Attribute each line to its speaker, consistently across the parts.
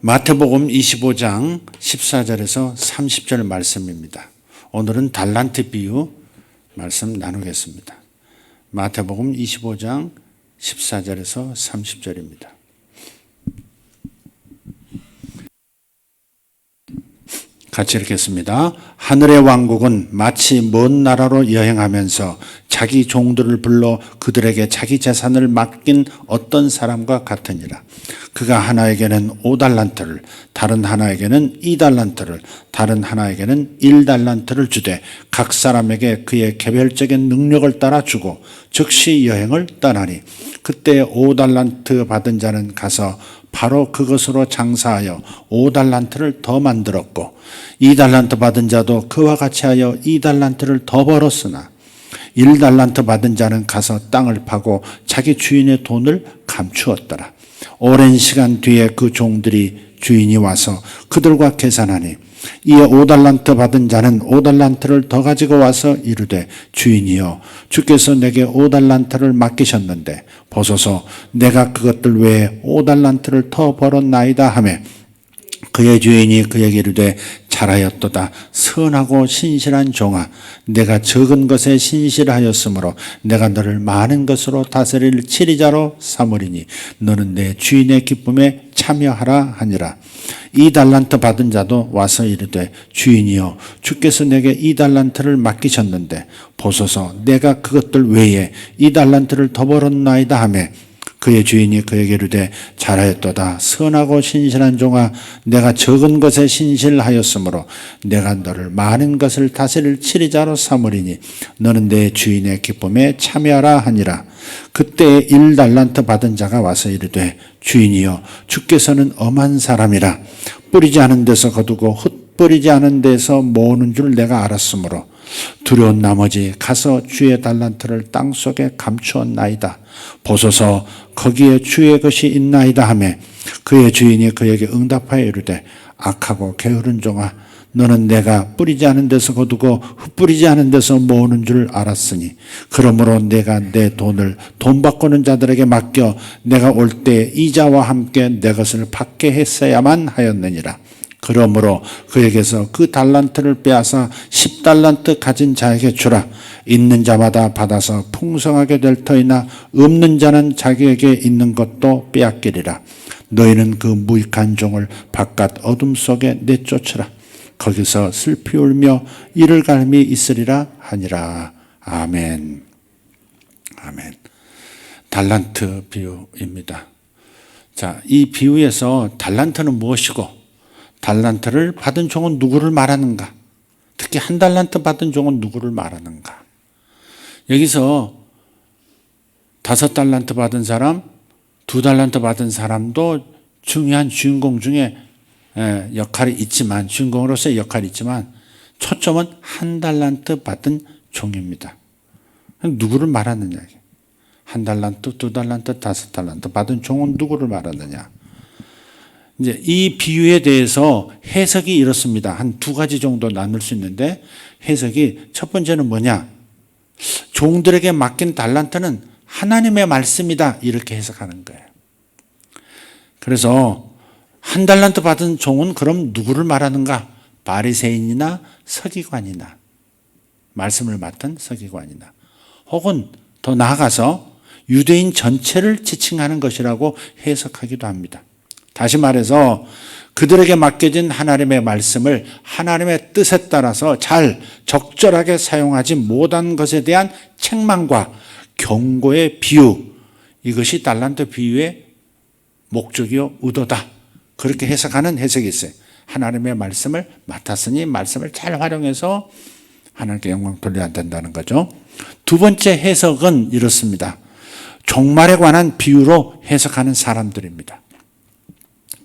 Speaker 1: 마태복음 25장 14절에서 30절 말씀입니다. 오늘은 달란트 비유 말씀 나누겠습니다. 마태복음 25장 14절에서 30절입니다. 같이 읽겠습니다. 하늘의 왕국은 마치 먼 나라로 여행하면서 자기 종들을 불러 그들에게 자기 재산을 맡긴 어떤 사람과 같으니라. 그가 하나에게는 5달란트를, 다른 하나에게는 2달란트를, 다른 하나에게는 1달란트를 주되 각 사람에게 그의 개별적인 능력을 따라 주고 즉시 여행을 떠나니, 그때 5달란트 받은 자는 가서 바로 그것으로 장사하여 5달란트를 더 만들었고, 2달란트 받은 자도 그와 같이 하여 2달란트를 더 벌었으나 1달란트 받은 자는 가서 땅을 파고 자기 주인의 돈을 감추었더라. 오랜 시간 뒤에 그 종들이 주인이 와서 그들과 계산하니, 이에 5달란트 받은 자는 5달란트를 더 가지고 와서 이르되, 주인이여, 주께서 내게 5달란트를 맡기셨는데 보소서, 내가 그것들 외에 5달란트를 더 벌었나이다 하매, 그의 주인이 그에게 이르되, 잘하였도다. 선하고 신실한 종아, 내가 적은 것에 신실하였으므로 내가 너를 많은 것으로 다스릴 치리자로 삼으리니 너는 내 주인의 기쁨에 참여하라 하니라. 2달란트 받은 자도 와서 이르되, 주인이여, 주께서 내게 2달란트를 맡기셨는데 보소서, 내가 그것들 외에 2달란트를 더 벌었나이다 하매, 그의 주인이 그에게 이르되, 잘하였도다. 선하고 신실한 종아, 내가 적은 것에 신실하였으므로 내가 너를 많은 것을 다스릴 치리자로 삼으리니 너는 내 주인의 기쁨에 참여하라 하니라. 그때 1달란트 받은 자가 와서 이르되, 주인이여, 주께서는 엄한 사람이라 뿌리지 않은 데서 거두고 흩뿌리지 않은 데서 모으는 줄 내가 알았으므로 두려운 나머지 가서 주의 달란트를 땅속에 감추었나이다. 보소서, 거기에 주의 것이 있나이다 하며, 그의 주인이 그에게 응답하여 이르되, 악하고 게으른 종아, 너는 내가 뿌리지 않은 데서 거두고 흩뿌리지 않은 데서 모으는 줄 알았으니 그러므로 내가 내 돈을 돈 바꾸는 자들에게 맡겨 내가 올 때 이자와 함께 내 것을 받게 했어야만 하였느니라. 그러므로 그에게서 그 달란트를 빼앗아 10달란트 가진 자에게 주라. 있는 자마다 받아서 풍성하게 될 터이나 없는 자는 자기에게 있는 것도 빼앗기리라. 너희는 그 무익한 종을 바깥 어둠 속에 내쫓으라. 거기서 슬피 울며 이를 갈미 있으리라 하니라. 아멘. 아멘. 달란트 비유입니다. 자, 이 비유에서 달란트는 무엇이고 달란트를 받은 종은 누구를 말하는가? 특히 1달란트 받은 종은 누구를 말하는가? 여기서 5달란트 받은 사람, 2달란트 받은 사람도 중요한 주인공 중에 역할이 있지만, 주인공으로서의 역할이 있지만 초점은 1달란트 받은 종입니다. 누구를 말하느냐? 1달란트, 2달란트, 5달란트 받은 종은 누구를 말하느냐? 이제 이 비유에 대해서 해석이 이렇습니다. 한 2가지 정도 나눌 수 있는데, 해석이 첫 번째는 뭐냐? 종들에게 맡긴 달란트는 하나님의 말씀이다, 이렇게 해석하는 거예요. 그래서 1달란트 받은 종은 그럼 누구를 말하는가? 바리새인이나 서기관이나, 말씀을 맡은 서기관이나, 혹은 더 나아가서 유대인 전체를 지칭하는 것이라고 해석하기도 합니다. 다시 말해서 그들에게 맡겨진 하나님의 말씀을 하나님의 뜻에 따라서 잘 적절하게 사용하지 못한 것에 대한 책망과 경고의 비유, 이것이 달란트 비유의 목적이요 의도다, 그렇게 해석하는 해석이 있어요. 하나님의 말씀을 맡았으니 말씀을 잘 활용해서 하나님께 영광 돌려야 된다는 거죠. 두 번째 해석은 이렇습니다. 종말에 관한 비유로 해석하는 사람들입니다.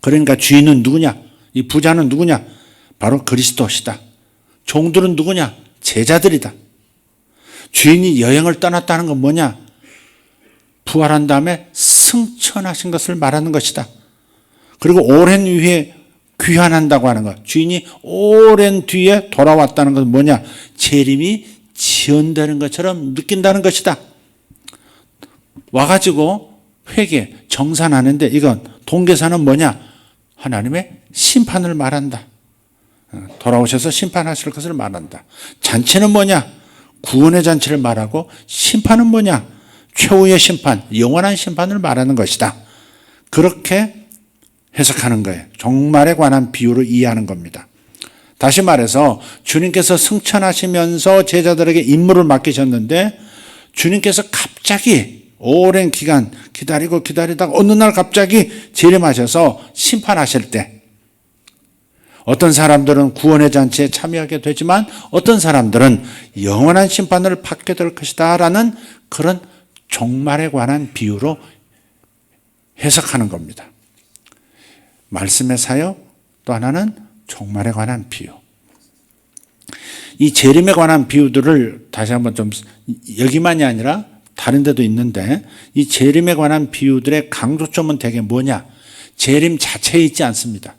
Speaker 1: 그러니까 주인은 누구냐? 이 부자는 누구냐? 바로 그리스도시다. 종들은 누구냐? 제자들이다. 주인이 여행을 떠났다는 건 뭐냐? 부활한 다음에 승천하신 것을 말하는 것이다. 그리고 오랜 후에 귀환한다고 하는 것. 주인이 오랜 뒤에 돌아왔다는 것은 뭐냐? 재림이 지연되는 것처럼 느낀다는 것이다. 와가지고 회계, 정산하는데 이건 동계산은 뭐냐? 하나님의 심판을 말한다. 돌아오셔서 심판하실 것을 말한다. 잔치는 뭐냐? 구원의 잔치를 말하고 심판은 뭐냐? 최후의 심판, 영원한 심판을 말하는 것이다. 그렇게 해석하는 거예요. 종말에 관한 비유로 이해하는 겁니다. 다시 말해서 주님께서 승천하시면서 제자들에게 임무를 맡기셨는데 주님께서 갑자기 오랜 기간 기다리다가 어느 날 갑자기 재림하셔서 심판하실 때 어떤 사람들은 구원의 잔치에 참여하게 되지만 어떤 사람들은 영원한 심판을 받게 될 것이다 라는 그런 종말에 관한 비유로 해석하는 겁니다. 말씀의 사역, 또 하나는 종말에 관한 비유. 이 재림에 관한 비유들을 다시 한번 좀 여기만이 아니라 다른 데도 있는데 이 재림에 관한 비유들의 강조점은 대개 뭐냐? 재림 자체에 있지 않습니다.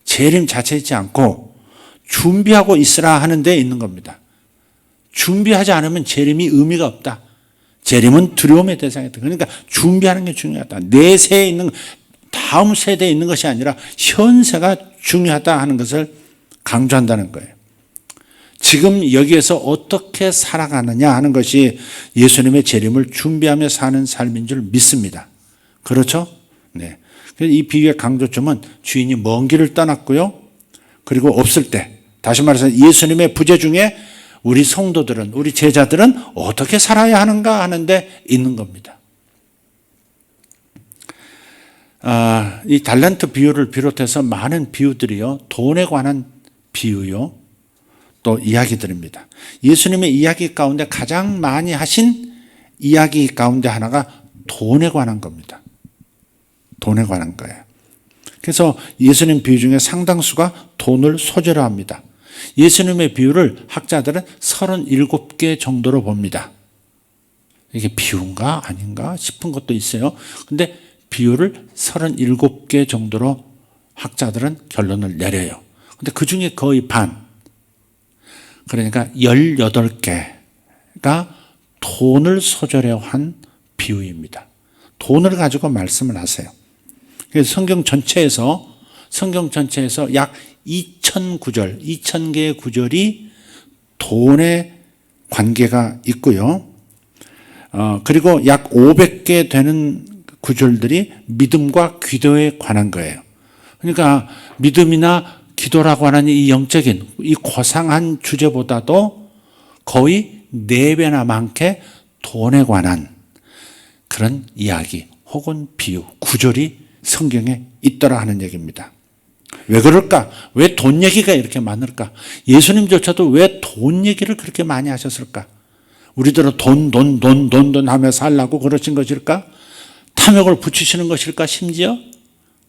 Speaker 1: 재림 자체에 있지 않고 준비하고 있으라 하는 데 있는 겁니다. 준비하지 않으면 재림이 의미가 없다. 재림은 두려움의 대상이다. 그러니까 준비하는 게 중요하다. 내세에 있는, 다음 세대에 있는 것이 아니라 현세가 중요하다 하는 것을 강조한다는 거예요. 지금 여기에서 어떻게 살아가느냐 하는 것이 예수님의 재림을 준비하며 사는 삶인 줄 믿습니다. 그렇죠? 네. 그래서 이 비유의 강조점은 주인이 먼 길을 떠났고요. 그리고 없을 때, 다시 말해서 예수님의 부재 중에 우리 성도들은, 우리 제자들은 어떻게 살아야 하는가 하는데 있는 겁니다. 이 달란트 비유를 비롯해서 많은 비유들이요, 돈에 관한 비유요, 또 이야기들입니다. 예수님의 이야기 가운데 가장 많이 하신 이야기 가운데 하나가 돈에 관한 겁니다. 돈에 관한 거예요. 그래서 예수님 비유 중에 상당수가 돈을 소재로 합니다. 예수님의 비유를 학자들은 37개 정도로 봅니다. 이게 비유인가 아닌가 싶은 것도 있어요. 근데 비유를 37개 정도로 학자들은 결론을 내려요. 근데 그 중에 거의 반, 그러니까 18개가 돈을 소재로 한 비유입니다. 돈을 가지고 말씀을 하세요. 그래서 성경 전체에서 약 2000구절, 2000개의 구절이 돈의 관계가 있고요. 그리고 약 500개 되는 구절들이 믿음과 기도에 관한 거예요. 그러니까 믿음이나 기도라고 하는 이 영적인, 이 고상한 주제보다도 거의 4배나 많게 돈에 관한 그런 이야기 혹은 비유, 구절이 성경에 있더라 하는 얘기입니다. 왜 그럴까? 왜 돈 얘기가 이렇게 많을까? 예수님조차도 왜 돈 얘기를 그렇게 많이 하셨을까? 우리들은 돈 하며 살라고 그러신 것일까? 탐욕을 붙이시는 것일까 심지어?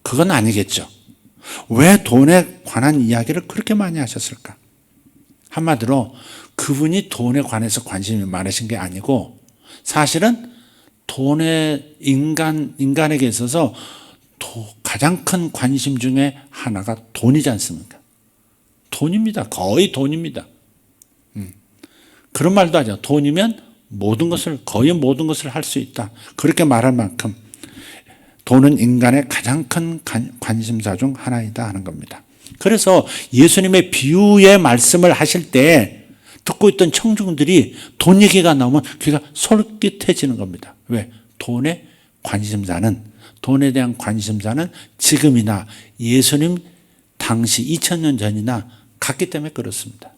Speaker 1: 그건 아니겠죠. 왜 돈에 관한 이야기를 그렇게 많이 하셨을까? 한마디로 그분이 돈에 관해서 관심이 많으신 게 아니고 사실은 돈에 인간에게 있어서 가장 큰 관심 중에 하나가 돈이지 않습니까? 돈입니다. 거의 돈입니다. 그런 말도 하죠. 돈이면 거의 모든 것을 할 수 있다. 그렇게 말할 만큼 돈은 인간의 가장 큰 관심사 중 하나이다 하는 겁니다. 그래서 예수님의 비유의 말씀을 하실 때 듣고 있던 청중들이 돈 얘기가 나오면 귀가 솔깃해지는 겁니다. 왜? 돈에 대한 관심사는 지금이나 예수님 당시 2000년 전이나 같기 때문에 그렇습니다.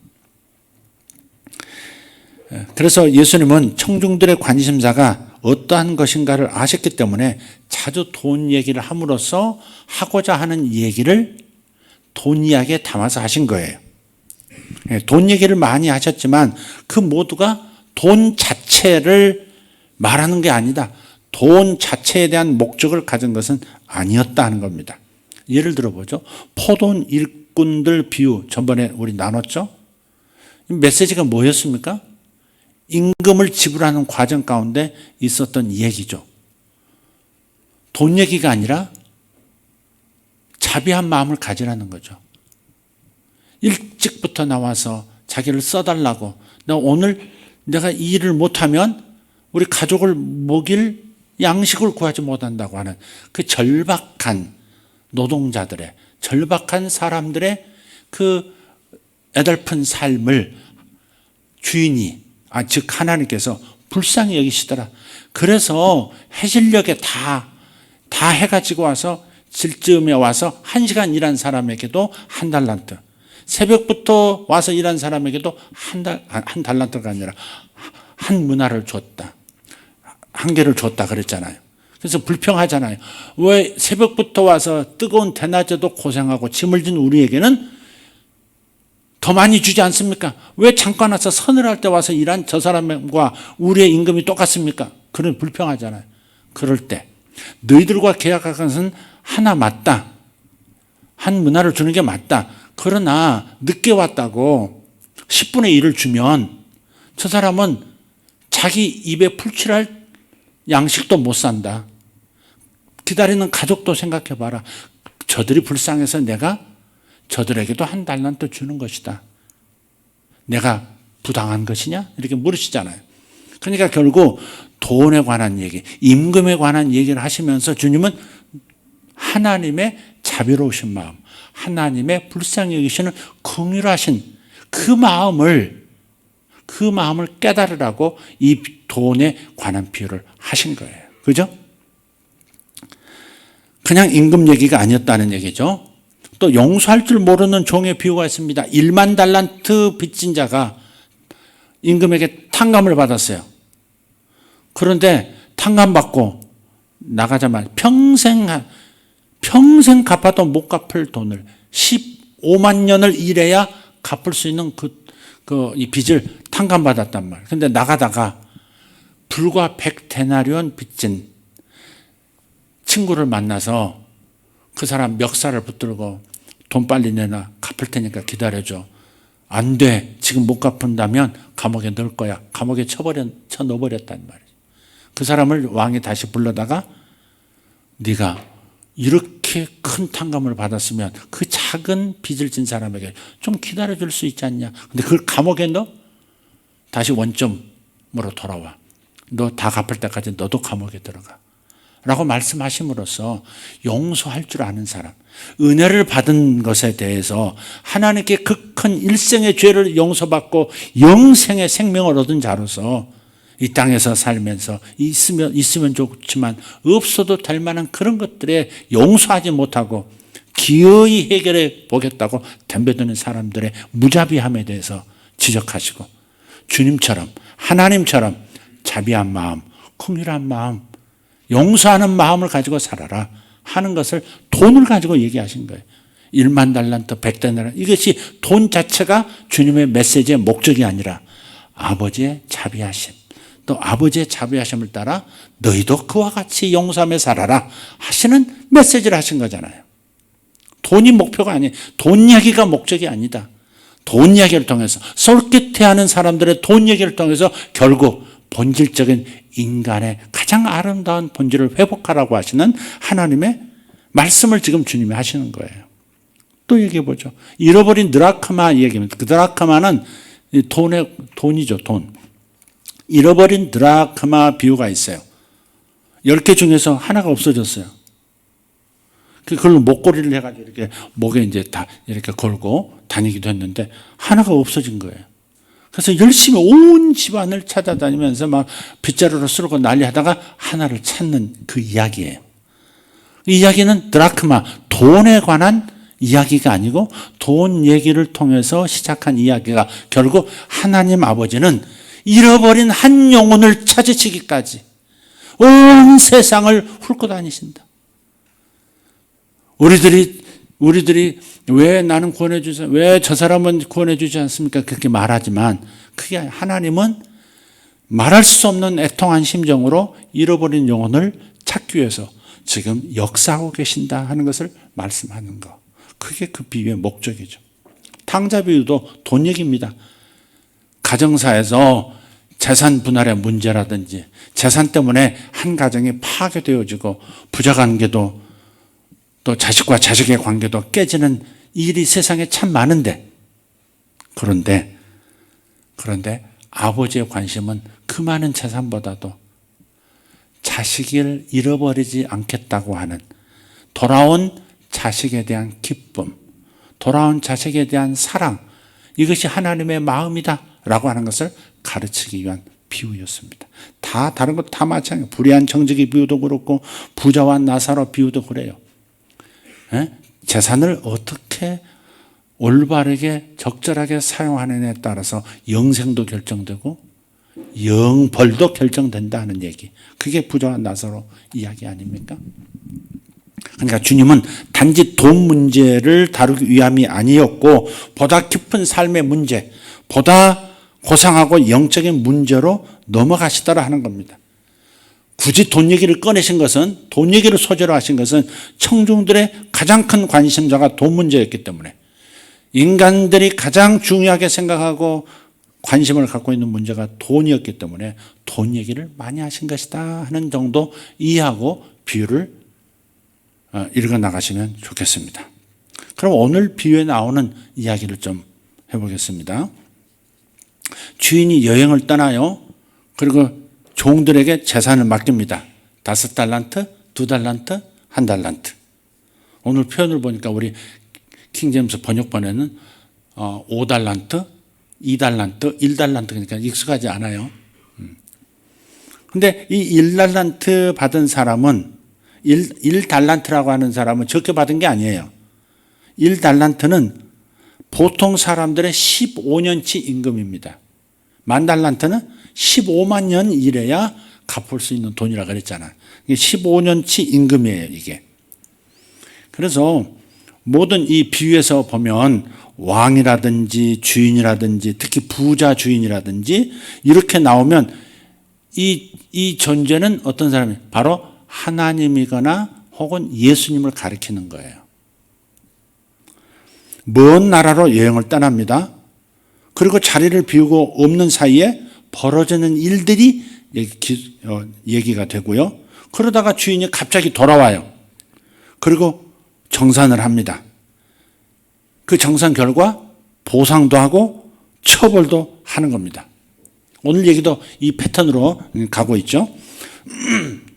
Speaker 1: 그래서 예수님은 청중들의 관심사가 어떠한 것인가를 아셨기 때문에 자주 돈 얘기를 함으로써 하고자 하는 얘기를 돈 이야기에 담아서 하신 거예요. 돈 얘기를 많이 하셨지만 그 모두가 돈 자체를 말하는 게 아니다. 돈 자체에 대한 목적을 가진 것은 아니었다 하는 겁니다. 예를 들어보죠. 포돈 일꾼들 비유 전번에 우리 나눴죠. 메시지가 뭐였습니까? 임금을 지불하는 과정 가운데 있었던 얘기죠. 돈 얘기가 아니라 자비한 마음을 가지라는 거죠. 일찍부터 나와서 자기를 써달라고, 오늘 내가 이 일을 못하면 우리 가족을 먹일 양식을 구하지 못한다고 하는 그 절박한 노동자들의, 절박한 사람들의 그 애달픈 삶을 주인이, 즉 하나님께서 불쌍히 여기시더라. 그래서 해질녘에 다 해가지고 와서 질쯤에 와서 1시간 일한 사람에게도 한 달란트, 새벽부터 와서 일한 사람에게도 한 달란트가 아니라 한 문화를 줬다. 한 개를 줬다 그랬잖아요. 그래서 불평하잖아요. 왜 새벽부터 와서 뜨거운 대낮에도 고생하고 짐을 진 우리에게는 더 많이 주지 않습니까? 왜 잠깐 와서 서늘할 때 와서 일한 저 사람과 우리의 임금이 똑같습니까? 그런 불평하잖아요. 그럴 때 너희들과 계약한 것은 하나 맞다. 한 문화를 주는 게 맞다. 그러나 늦게 왔다고 10분의 1을 주면 저 사람은 자기 입에 풀칠할 양식도 못 산다. 기다리는 가족도 생각해 봐라. 저들이 불쌍해서 내가 저들에게도 한 달란트 주는 것이다. 내가 부당한 것이냐? 이렇게 물으시잖아요. 그러니까 결국 돈에 관한 얘기, 임금에 관한 얘기를 하시면서 주님은 하나님의 자비로우신 마음, 하나님의 불쌍히 여기시는 긍휼하신 그 마음을 깨달으라고 이 돈에 관한 비유를 하신 거예요. 그죠? 그냥 임금 얘기가 아니었다는 얘기죠. 또 용서할 줄 모르는 종의 비유가 있습니다. 1만 달란트 빚진 자가 임금에게 탕감을 받았어요. 그런데 탕감받고 나가자마자 평생 갚아도 못 갚을 돈을 15만 년을 일해야 갚을 수 있는 이 빚을 탕감받았단 말이에요. 그런데 나가다가 불과 100데나리온 빚진 친구를 만나서 그 사람 멱살을 붙들고 돈 빨리 내놔, 갚을 테니까 기다려줘. 안 돼. 지금 못 갚은다면 감옥에 넣을 거야. 감옥에 쳐넣어버렸단 말이에요. 그 사람을 왕이 다시 불러다가 네가 이렇게 큰 탕감을 받았으면 그 작은 빚을 진 사람에게 좀 기다려줄 수 있지 않냐. 근데 그걸 감옥에 넣어? 다시 원점으로 돌아와. 너 다 갚을 때까지 너도 감옥에 들어가. 라고 말씀하심으로써 용서할 줄 아는 사람, 은혜를 받은 것에 대해서 하나님께 그 큰 일생의 죄를 용서받고 영생의 생명을 얻은 자로서 이 땅에서 살면서 있으면 좋지만 없어도 될 만한 그런 것들에 용서하지 못하고 기어이 해결해 보겠다고 덤벼드는 사람들의 무자비함에 대해서 지적하시고 주님처럼 하나님처럼 자비한 마음, 긍휼한 마음, 용서하는 마음을 가지고 살아라 하는 것을 돈을 가지고 얘기하신 거예요. 1만 달란트 100데나리온, 이것이 돈 자체가 주님의 메시지의 목적이 아니라 아버지의 자비하심, 또 아버지의 자비하심을 따라 너희도 그와 같이 용서하며 살아라 하시는 메시지를 하신 거잖아요. 돈이 목표가 아니에요. 돈 이야기가 목적이 아니다. 돈 이야기를 통해서 솔깃해하는 사람들의 돈 이야기를 통해서 결국 본질적인 인간의 가장 아름다운 본질을 회복하라고 하시는 하나님의 말씀을 지금 주님이 하시는 거예요. 또 얘기해 보죠. 잃어버린 드라크마 얘기입니다. 그 드라크마는 돈이죠, 돈. 잃어버린 드라크마 비유가 있어요. 10개 중에서 하나가 없어졌어요. 그걸로 목걸이를 해가지고 이렇게 목에 이제 다 이렇게 걸고 다니기도 했는데 하나가 없어진 거예요. 그래서 열심히 온 집안을 찾아다니면서 막 빗자루로 쓸고 난리 하다가 하나를 찾는 그 이야기예요. 이 이야기는 드라크마, 돈에 관한 이야기가 아니고 돈 얘기를 통해서 시작한 이야기가 결국 하나님 아버지는 잃어버린 한 영혼을 찾으시기까지 온 세상을 훑고 다니신다. 우리들이 왜 나는 구원해 주세요? 왜 저 사람은 구원해 주지 않습니까? 그렇게 말하지만 그게 하나님은 말할 수 없는 애통한 심정으로 잃어버린 영혼을 찾기 위해서 지금 역사하고 계신다 하는 것을 말씀하는 거. 그게 그 비유의 목적이죠. 탕자 비유도 돈 얘기입니다. 가정사에서 재산 분할의 문제라든지 재산 때문에 한 가정이 파괴되어지고 부자관계도 또 자식과 자식의 관계도 깨지는 일이 세상에 참 많은데 그런데 아버지의 관심은 그 많은 재산보다도 자식을 잃어버리지 않겠다고 하는 돌아온 자식에 대한 기쁨, 돌아온 자식에 대한 사랑, 이것이 하나님의 마음이다 라고 하는 것을 가르치기 위한 비유였습니다. 다 다른 것 다 마찬가지예요. 불의한 청지기 비유도 그렇고 부자와 나사로 비유도 그래요. 재산을 어떻게 올바르게 적절하게 사용하느냐에 따라서 영생도 결정되고 영벌도 결정된다는 얘기. 그게 부자와 나사로 이야기 아닙니까? 그러니까 주님은 단지 돈 문제를 다루기 위함이 아니었고 보다 깊은 삶의 문제, 보다 고상하고 영적인 문제로 넘어가시더라 하는 겁니다. 굳이 돈 얘기를 꺼내신 것은, 돈 얘기를 소재로 하신 것은 청중들의 가장 큰 관심사가 돈 문제였기 때문에, 인간들이 가장 중요하게 생각하고 관심을 갖고 있는 문제가 돈이었기 때문에 돈 얘기를 많이 하신 것이다 하는 정도 이해하고 비유를 읽어 나가시면 좋겠습니다. 그럼 오늘 비유에 나오는 이야기를 좀 해보겠습니다. 주인이 여행을 떠나요. 그리고 종들에게 재산을 맡깁니다. 5달란트, 2달란트, 1달란트. 오늘 표현을 보니까 우리 킹제임스 번역본에는 5달란트, 2달란트, 1달란트, 그러니까 익숙하지 않아요. 근데 이 1달란트 받은 사람은 1달란트라고 하는 사람은 적게 받은 게 아니에요. 1달란트는 보통 사람들의 15년치 임금입니다. 10,000달란트는 15만 년 일해야 갚을 수 있는 돈이라 그랬잖아요. 15년치 임금이에요, 이게. 그래서 모든 이 비유에서 보면 왕이라든지 주인이라든지 특히 부자 주인이라든지 이렇게 나오면 이 존재는 어떤 사람이 바로 하나님이거나 혹은 예수님을 가리키는 거예요. 먼 나라로 여행을 떠납니다. 그리고 자리를 비우고 없는 사이에 벌어지는 일들이 얘기가 되고요. 그러다가 주인이 갑자기 돌아와요. 그리고 정산을 합니다. 그 정산 결과 보상도 하고 처벌도 하는 겁니다. 오늘 얘기도 이 패턴으로 가고 있죠.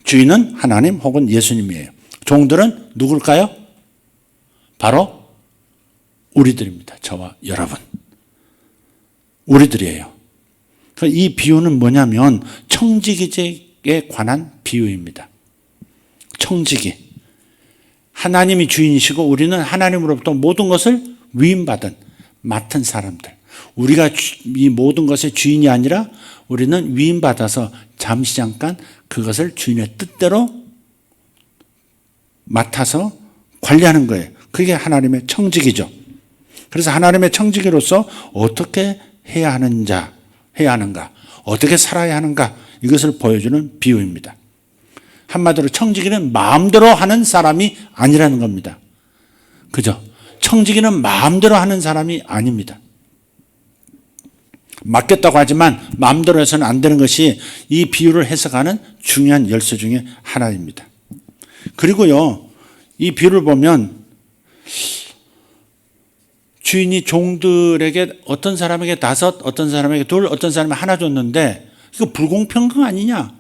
Speaker 1: 주인은 하나님 혹은 예수님이에요. 종들은 누굴까요? 바로 우리들입니다. 저와 여러분. 우리들이에요. 이 비유는 뭐냐면 청지기에 관한 비유입니다. 청지기. 하나님이 주인이시고 우리는 하나님으로부터 모든 것을 위임받은 맡은 사람들. 우리가 이 모든 것의 주인이 아니라 우리는 위임받아서 잠시 잠깐 그것을 주인의 뜻대로 맡아서 관리하는 거예요. 그게 하나님의 청지기죠. 그래서 하나님의 청지기로서 어떻게 해야 하는가, 어떻게 살아야 하는가, 이것을 보여주는 비유입니다. 한마디로 청지기는 마음대로 하는 사람이 아니라는 겁니다. 그죠? 청지기는 마음대로 하는 사람이 아닙니다. 맡겼다고 하지만 마음대로 해서는 안 되는 것이 이 비유를 해석하는 중요한 열쇠 중에 하나입니다. 그리고요, 이 비유를 보면 주인이 종들에게 어떤 사람에게 5, 어떤 사람에게 2, 어떤 사람에게 1 줬는데 이거 불공평한 아니냐?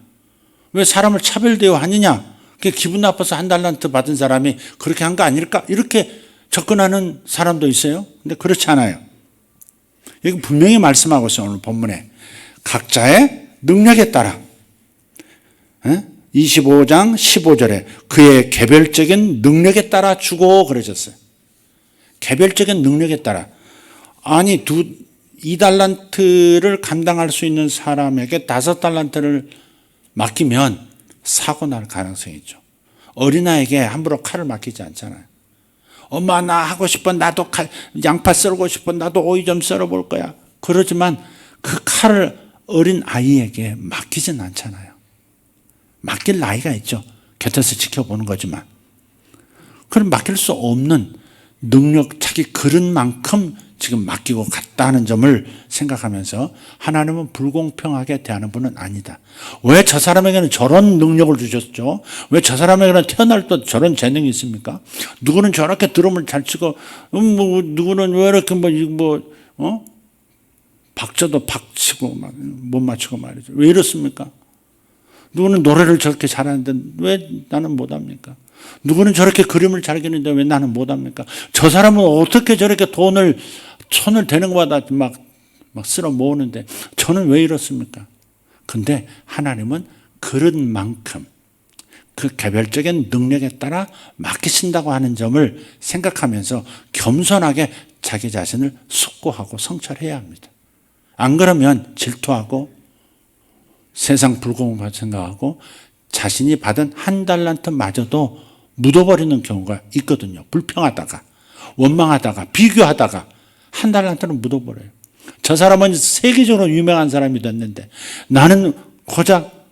Speaker 1: 왜 사람을 차별대우 하느냐? 기분 나빠서 1달란트 받은 사람이 그렇게 한 거 아닐까? 이렇게 접근하는 사람도 있어요. 근데 그렇지 않아요. 여기 분명히 말씀하고 있어요. 오늘 본문에. 각자의 능력에 따라. 25장 15절에 그의 개별적인 능력에 따라 주고 그러셨어요. 개별적인 능력에 따라. 아니 2달란트를 감당할 수 있는 사람에게 5달란트를 맡기면 사고 날 가능성이 있죠. 어린아이에게 함부로 칼을 맡기지 않잖아요. 엄마 나 하고 싶어, 나도 양파 썰고 싶어, 나도 오이 좀 썰어볼 거야. 그러지만 그 칼을 어린 아이에게 맡기진 않잖아요. 맡길 나이가 있죠. 곁에서 지켜보는 거지만. 그럼 맡길 수 없는 능력, 자기 그릇만큼 지금 맡기고 갔다는 점을 생각하면서 하나님은 불공평하게 대하는 분은 아니다. 왜 저 사람에게는 저런 능력을 주셨죠? 왜 저 사람에게는 태어날 때 저런 재능이 있습니까? 누구는 저렇게 드럼을 잘 치고, 누구는 왜 이렇게 박자도 박치고 못 맞추고 말이죠. 왜 이렇습니까? 누구는 노래를 저렇게 잘하는데 왜 나는 못합니까? 누구는 저렇게 그림을 잘 그리는데 왜 나는 못합니까? 저 사람은 어떻게 저렇게 돈을 손을 대는 것마다 막 쓸어 모으는데 저는 왜 이렇습니까? 근데 하나님은 그런 만큼 그 개별적인 능력에 따라 맡기신다고 하는 점을 생각하면서 겸손하게 자기 자신을 숙고하고 성찰해야 합니다. 안 그러면 질투하고 세상 불공평 생각하고 자신이 받은 한 달란트마저도 묻어버리는 경우가 있거든요. 불평하다가 원망하다가 비교하다가 한 달란트는 묻어버려요. 저 사람은 세계적으로 유명한 사람이 됐는데 나는 고작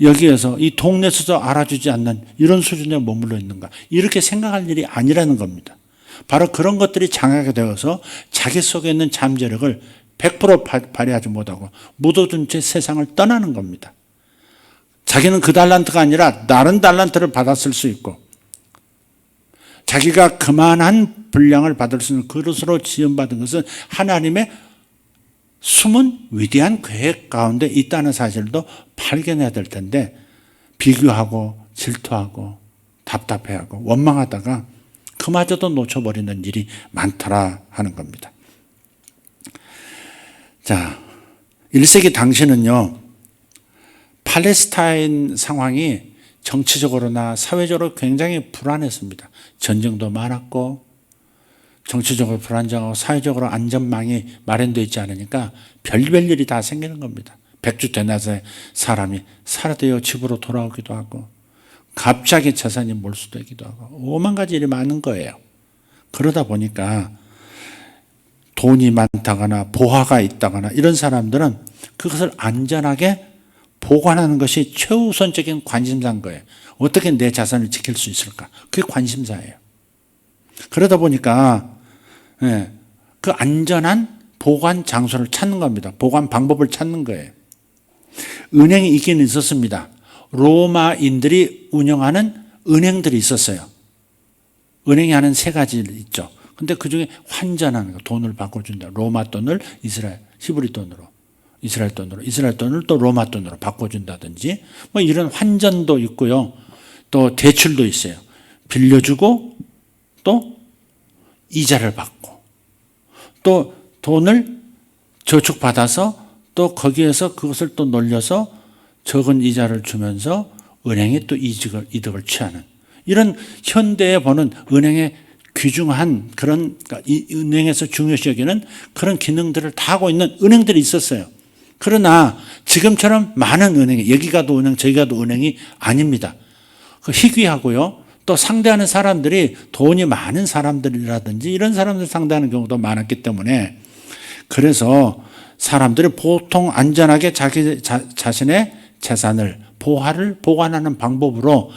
Speaker 1: 여기에서 이 동네에서도 알아주지 않는 이런 수준에 머물러 있는가, 이렇게 생각할 일이 아니라는 겁니다. 바로 그런 것들이 장애가 되어서 자기 속에 있는 잠재력을 100% 발휘하지 못하고 묻어둔 채 세상을 떠나는 겁니다. 자기는 그 달란트가 아니라 다른 달란트를 받았을 수 있고 자기가 그만한 분량을 받을 수 있는 그릇으로 지음받은 것은 하나님의 숨은 위대한 계획 가운데 있다는 사실도 발견해야 될 텐데 비교하고 질투하고 답답해하고 원망하다가 그마저도 놓쳐버리는 일이 많더라 하는 겁니다. 자, 1세기 당시는요, 팔레스타인 상황이 정치적으로나 사회적으로 굉장히 불안했습니다. 전쟁도 많았고 정치적으로 불안정하고 사회적으로 안전망이 마련되어 있지 않으니까 별별 일이 다 생기는 겁니다. 백주 대낮에 사람이 사라되어 집으로 돌아오기도 하고 갑자기 재산이 몰수되기도 하고 오만 가지 일이 많은 거예요. 그러다 보니까 돈이 많다거나 보화가 있다거나 이런 사람들은 그것을 안전하게 보관하는 것이 최우선적인 관심사인 거예요. 어떻게 내 자산을 지킬 수 있을까? 그게 관심사예요. 그러다 보니까 그 안전한 보관 장소를 찾는 겁니다. 보관 방법을 찾는 거예요. 은행이 있기는 있었습니다. 로마인들이 운영하는 은행들이 있었어요. 은행이 하는 세 가지 있죠. 근데 그 중에 환전하는 거, 돈을 바꿔준다. 로마 돈을 히브리 돈으로, 이스라엘 돈을 또 로마 돈으로 바꿔준다든지 뭐 이런 환전도 있고요. 또 대출도 있어요. 빌려주고 또 이자를 받고 또 돈을 저축받아서 또 거기에서 그것을 또 놀려서 적은 이자를 주면서 은행이 또 이득을 취하는 이런 현대에 보는 은행의 귀중한 그런 이 은행에서 중요시 여기는 그런 기능들을 다 하고 있는 은행들이 있었어요. 그러나 지금처럼 많은 은행이 여기 가도 은행 저기 가도 은행이 아닙니다. 희귀하고요. 또 상대하는 사람들이 돈이 많은 사람들이라든지 이런 사람들 상대하는 경우도 많았기 때문에 그래서 사람들이 보통 안전하게 자기 자신의 재산을 보화를 보관하는 방법으로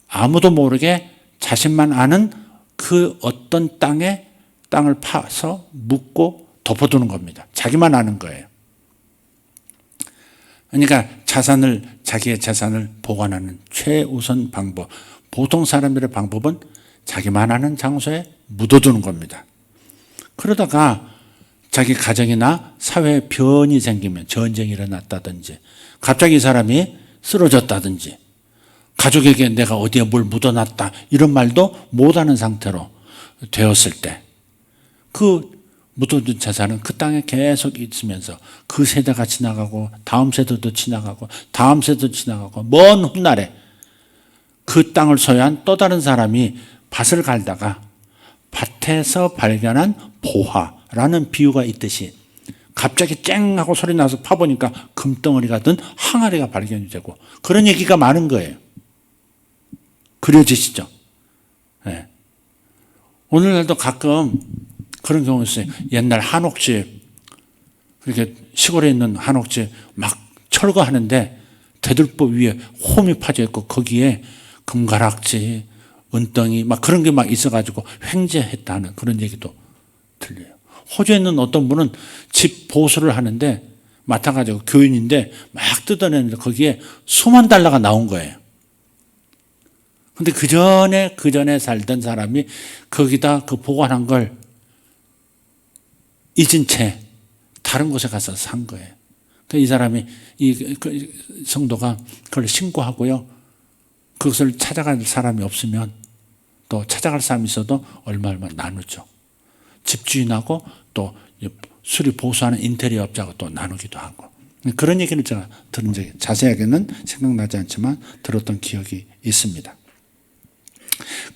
Speaker 1: 아무도 모르게 자신만 아는 그 어떤 땅을 파서 묻고 덮어두는 겁니다. 자기만 아는 거예요. 그러니까 자기의 재산을 보관하는 최우선 방법. 보통 사람들의 방법은 자기만 아는 장소에 묻어두는 겁니다. 그러다가 자기 가정이나 사회에 변이 생기면 전쟁이 일어났다든지 갑자기 이 사람이 쓰러졌다든지 가족에게 내가 어디에 뭘 묻어놨다 이런 말도 못하는 상태로 되었을 때 그 묻어둔 재산은 그 땅에 계속 있으면서 그 세대가 지나가고 다음 세대도 지나가고 다음 세대도 지나가고 먼 훗날에 그 땅을 소유한 또 다른 사람이 밭을 갈다가 밭에서 발견한 보화라는 비유가 있듯이 갑자기 쨍 하고 소리 나서 파보니까 금덩어리가 든 항아리가 발견이 되고 그런 얘기가 많은 거예요. 그려지시죠? 네. 오늘날도 가끔 그런 경우 있어요. 옛날 한옥집, 그렇게 시골에 있는 한옥집 막 철거하는데 대들보 위에 홈이 파져 있고 거기에 금가락지, 은덩이 막 그런 게 막 있어가지고 횡재했다는 그런 얘기도 들려요. 호주에 있는 어떤 분은 집 보수를 하는데 맡아가지고 교인인데 막 뜯어내는데 거기에 수만 달러가 나온 거예요. 근데 그 전에 살던 사람이 거기다 그 보관한 걸 잊은 채 다른 곳에 가서 산 거예요. 이 사람이 그 성도가 그걸 신고하고요. 그것을 찾아갈 사람이 없으면 또 찾아갈 사람이 있어도 얼마 나누죠. 집주인하고 또 수리 보수하는 인테리어 업자하고 또 나누기도 하고. 그런 얘기를 제가 들은 적이 자세하게는 생각나지 않지만 들었던 기억이 있습니다.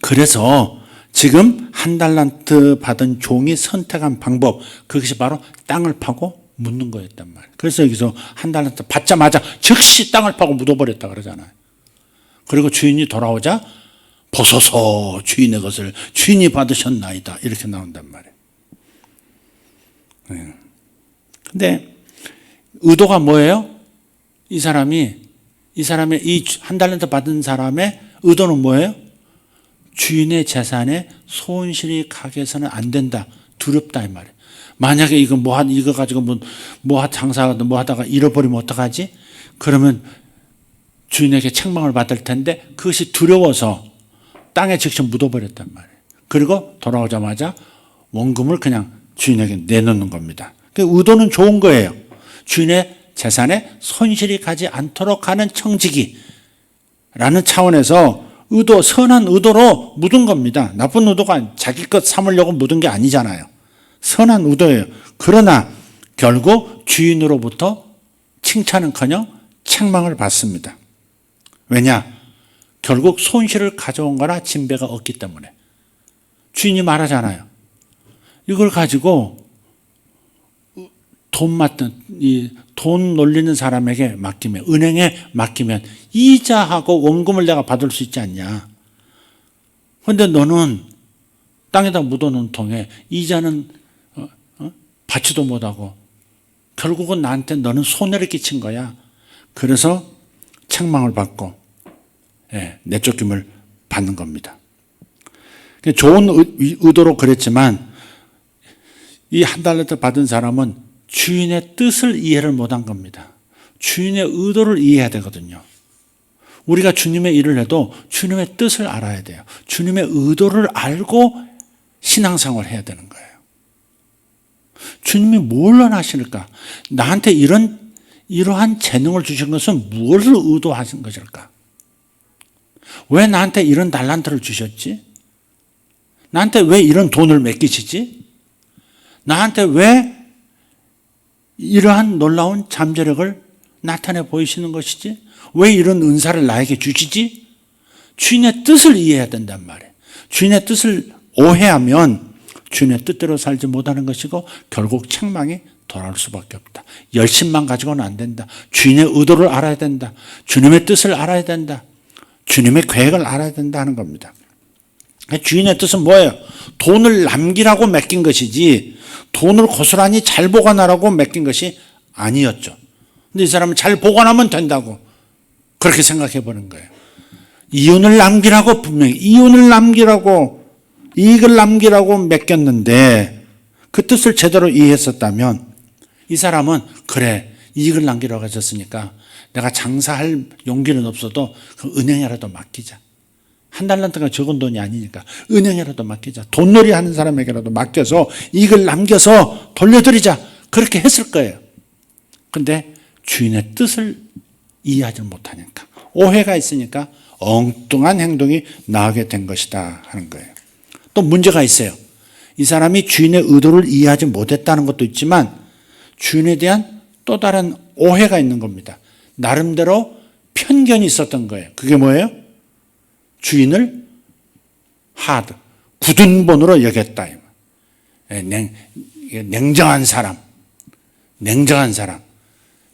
Speaker 1: 그래서 지금 한 달란트 받은 종이 선택한 방법, 그것이 바로 땅을 파고 묻는 거였단 말이에요. 그래서 여기서 한 달란트 받자마자 즉시 땅을 파고 묻어버렸다 그러잖아요. 그리고 주인이 돌아오자 보소서 주인의 것을 주인이 받으셨나이다 이렇게 나온단 말이에요. 근데 의도가 뭐예요? 이 사람의 이 한 달란트 받은 사람의 의도는 뭐예요? 주인의 재산에 손실이 가게 해서는 안 된다. 두렵다 이 말이에요. 만약에 이거 이거 가지고 장사하다 뭐 하다가 잃어버리면 어떡하지? 그러면 주인에게 책망을 받을 텐데 그것이 두려워서 땅에 직접 묻어버렸단 말이에요. 그리고 돌아오자마자 원금을 그냥 주인에게 내놓는 겁니다. 그 의도는 좋은 거예요. 주인의 재산에 손실이 가지 않도록 하는 청지기라는 차원에서 선한 의도로 묻은 겁니다. 나쁜 의도가 자기 것 삼으려고 묻은 게 아니잖아요. 선한 의도예요. 그러나 결국 주인으로부터 칭찬은커녕 책망을 받습니다. 왜냐? 결국 손실을 가져온 거나 진배가 없기 때문에. 주인이 말하잖아요. 이걸 가지고 돈 놀리는 사람에게 맡기면, 은행에 맡기면 이자하고 원금을 내가 받을 수 있지 않냐. 그런데 너는 땅에다 묻어놓은 통에 이자는 받지도 못하고 결국은 나한테 너는 손해를 끼친 거야. 그래서 책망을 받고 내쫓김을 받는 겁니다. 좋은 의도로 그랬지만 이 한 달란트 받은 사람은 주인의 뜻을 이해를 못한 겁니다. 주인의 의도를 이해해야 되거든요. 우리가 주님의 일을 해도 주님의 뜻을 알아야 돼요. 주님의 의도를 알고 신앙생활을 해야 되는 거예요. 주님이 뭘 원하실까? 나한테 이러한 재능을 주신 것은 무엇을 의도하신 것일까? 왜 나한테 이런 달란트를 주셨지? 나한테 왜 이런 돈을 맡기시지? 나한테 왜 이러한 놀라운 잠재력을 나타내 보이시는 것이지? 왜 이런 은사를 나에게 주시지? 주인의 뜻을 이해해야 된단 말이에요. 주인의 뜻을 오해하면 주인의 뜻대로 살지 못하는 것이고 결국 책망이 돌아올 수밖에 없다. 열심만 가지고는 안 된다. 주인의 의도를 알아야 된다. 주님의 뜻을 알아야 된다. 주님의 계획을 알아야 된다 하는 겁니다. 주인의 뜻은 뭐예요? 돈을 남기라고 맡긴 것이지 돈을 고스란히 잘 보관하라고 맡긴 것이 아니었죠. 근데 이 사람은 잘 보관하면 된다고 그렇게 생각해 보는 거예요. 이윤을 남기라고 분명히 이윤을 남기라고 이익을 남기라고 맡겼는데 그 뜻을 제대로 이해했었다면 이 사람은 그래 이익을 남기라고 하셨으니까 내가 장사할 용기는 없어도 그 은행에라도 맡기자. 한 달란트가 적은 돈이 아니니까 은행에라도 맡기자. 돈놀이 하는 사람에게라도 맡겨서 이익을 남겨서 돌려드리자. 그렇게 했을 거예요. 그런데 주인의 뜻을 이해하지 못하니까 오해가 있으니까 엉뚱한 행동이 나오게 된 것이다 하는 거예요. 또 문제가 있어요. 이 사람이 주인의 의도를 이해하지 못했다는 것도 있지만 주인에 대한 또 다른 오해가 있는 겁니다. 나름대로 편견이 있었던 거예요. 그게 뭐예요? 주인을 굳은 본으로 여겼다.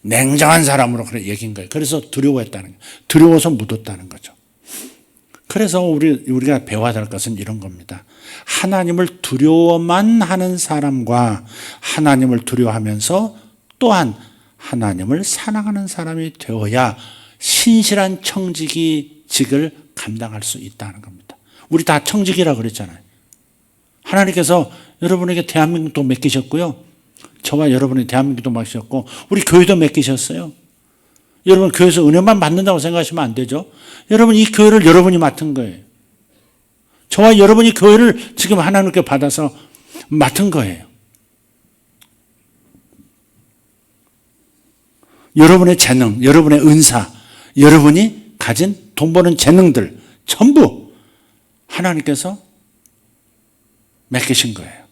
Speaker 1: 냉정한 사람으로 그래 여긴 거예요. 그래서 두려워했다는 거예요. 두려워서 묻었다는 거죠. 그래서 우리가 배워야 될 것은 이런 겁니다. 하나님을 두려워만 하는 사람과 하나님을 두려워하면서 또한 하나님을 사랑하는 사람이 되어야 신실한 청지기직을 감당할 수 있다는 겁니다. 우리 다 청지기라 그랬잖아요. 하나님께서 여러분에게 대한민국도 맡기셨고요. 저와 여러분이 대한민국도 맡기셨고 우리 교회도 맡기셨어요. 여러분 교회에서 은혜만 받는다고 생각하시면 안 되죠. 여러분 이 교회를 여러분이 맡은 거예요. 저와 여러분이 교회를 지금 하나님께 받아서 맡은 거예요. 여러분의 재능, 여러분의 은사, 여러분이 가진 돈 버는 재능들 전부 하나님께서 맡기신 거예요.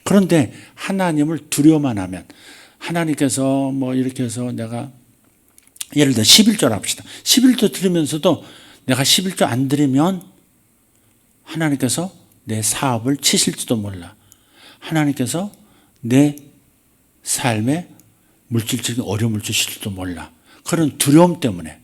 Speaker 1: 그런데 하나님을 두려워만 하면 하나님께서 뭐 이렇게 해서 내가 예를 들어 11조 합시다. 11조 드리면서도 내가 11조 안 드리면 하나님께서 내 사업을 치실지도 몰라. 하나님께서 내 삶에 물질적인 어려움을 주실지도 몰라. 그런 두려움 때문에.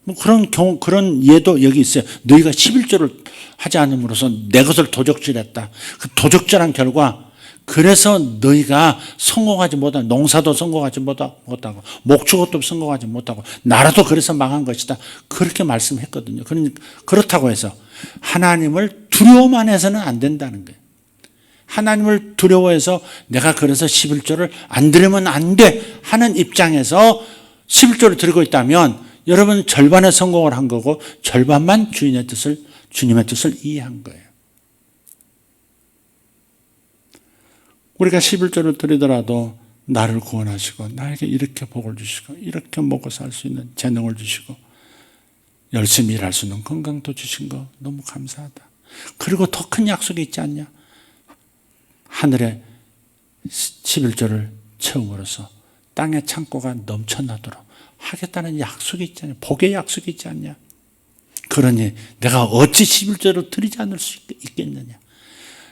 Speaker 1: 뭐 그런 경우, 그런 예도 여기 있어요. 너희가 11조를 하지 않음으로써 내 것을 도적질했다. 그 도적질한 결과 그래서 너희가 성공하지 못하고 농사도 성공하지 못하고 목축업도 성공하지 못하고 나라도 그래서 망한 것이다. 그렇게 말씀했거든요. 그렇다고 해서 하나님을 두려워만 해서는 안 된다는 거예요. 하나님을 두려워해서 내가 그래서 11조를 안 드리면 안 돼 하는 입장에서 11조를 드리고 있다면 여러분 절반의 성공을 한 거고 절반만 주님의 뜻을 이해한 거예요. 우리가 11조를 드리더라도 나를 구원하시고 나에게 이렇게 복을 주시고 이렇게 먹고 살 수 있는 재능을 주시고 열심히 일할 수 있는 건강도 주신 거 너무 감사하다. 그리고 더 큰 약속이 있지 않냐? 하늘에 11조를 채움으로써 땅의 창고가 넘쳐나도록 하겠다는 약속이 있지 않냐? 복의 약속이 있지 않냐? 그러니 내가 어찌 11조를 드리지 않을 수 있겠느냐?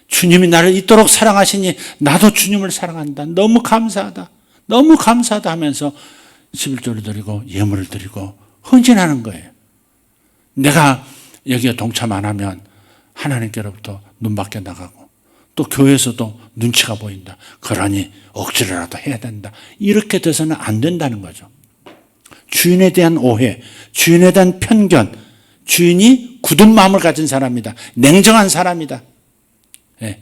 Speaker 1: 주님이 나를 이토록 사랑하시니 나도 주님을 사랑한다. 너무 감사하다. 너무 감사하다 하면서 11조를 드리고 예물을 드리고 헌신하는 거예요. 내가 여기에 동참 안 하면 하나님께로부터 눈밖에 나가고 또 교회에서도 눈치가 보인다. 그러니 억지로라도 해야 된다. 이렇게 돼서는 안 된다는 거죠. 주인에 대한 오해, 주인에 대한 편견, 주인이 굳은 마음을 가진 사람이다. 냉정한 사람이다. 예.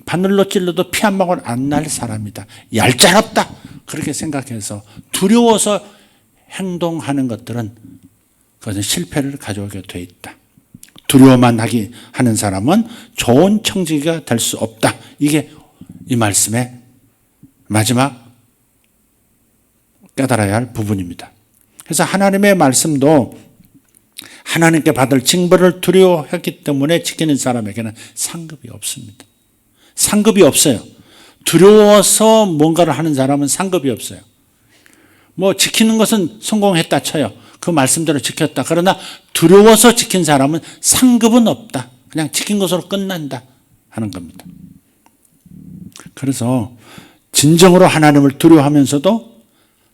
Speaker 1: 바늘로 찔러도 피 한 방울 안 날 사람이다. 얄짤없다. 그렇게 생각해서 두려워서 행동하는 것들은 그것은 실패를 가져오게 돼 있다. 두려워만 하는 사람은 좋은 청지기가 될 수 없다. 이게 이 말씀의 마지막 깨달아야 할 부분입니다. 그래서 하나님의 말씀도 하나님께 받을 징벌을 두려워했기 때문에 지키는 사람에게는 상급이 없습니다. 상급이 없어요. 두려워서 뭔가를 하는 사람은 상급이 없어요. 뭐 지키는 것은 성공했다 쳐요. 그 말씀대로 지켰다. 그러나 두려워서 지킨 사람은 상급은 없다. 그냥 지킨 것으로 끝난다 하는 겁니다. 그래서 진정으로 하나님을 두려워하면서도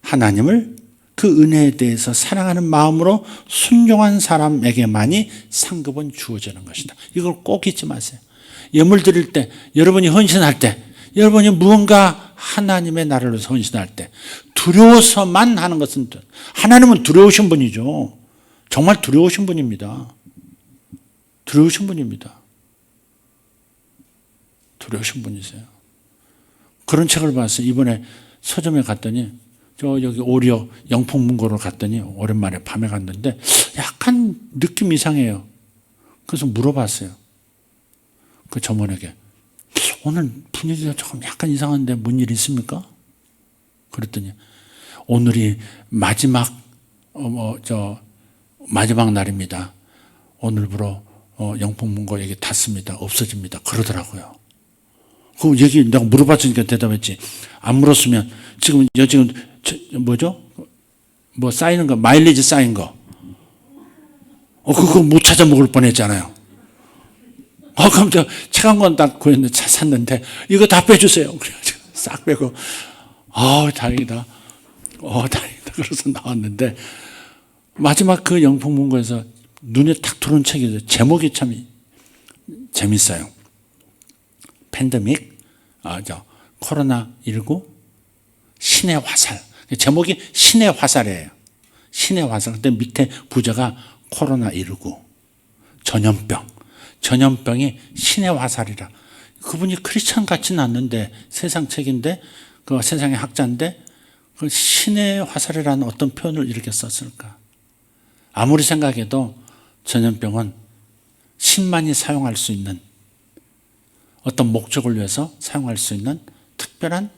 Speaker 1: 하나님을 그 은혜에 대해서 사랑하는 마음으로 순종한 사람에게만이 상급은 주어지는 것이다. 이걸 꼭 잊지 마세요. 예물 드릴 때, 여러분이 헌신할 때, 여러분이 무언가 하나님의 나라를 위해서 헌신할 때 두려워서만 하는 것은 하나님은 두려우신 분이죠. 정말 두려우신 분입니다. 두려우신 분입니다. 두려우신 분이세요. 그런 책을 봤어요. 이번에 서점에 갔더니 여기 오리어 영풍문고를 갔더니 오랜만에 밤에 갔는데 약간 느낌 이상해요. 그래서 물어봤어요. 그 점원에게 오늘 분위기가 조금 약간 이상한데 뭔 일 있습니까? 그랬더니 오늘이 마지막 마지막 날입니다. 오늘부로 영풍문고 얘기 닫습니다. 없어집니다. 그러더라고요. 그 얘기 내가 물어봤으니까 대답했지. 안 물었으면 지금 뭐죠? 뭐 쌓이는 거, 마일리지 쌓인 거. 그거 못 찾아 먹을 뻔했잖아요. 그럼 책 한 권 딱 구했는데 샀는데 이거 다 빼주세요. 그래가지고 싹 빼고 다행이다. 다행이다. 그래서 나왔는데 마지막 그 영풍문고에서 눈에 탁 들어온 책이죠. 제목이 참 재밌어요. 팬데믹, 코로나19 신의 화살. 제목이 신의 화살이에요. 신의 화살. 근데 밑에 부제가 코로나19 전염병이 신의 화살이라. 그분이 크리스찬 같지는 않는데 세상 책인데 그 세상의 학자인데 그 신의 화살이라는 어떤 표현을 이렇게 썼을까? 아무리 생각해도 전염병은 신만이 사용할 수 있는 어떤 목적을 위해서 사용할 수 있는 특별한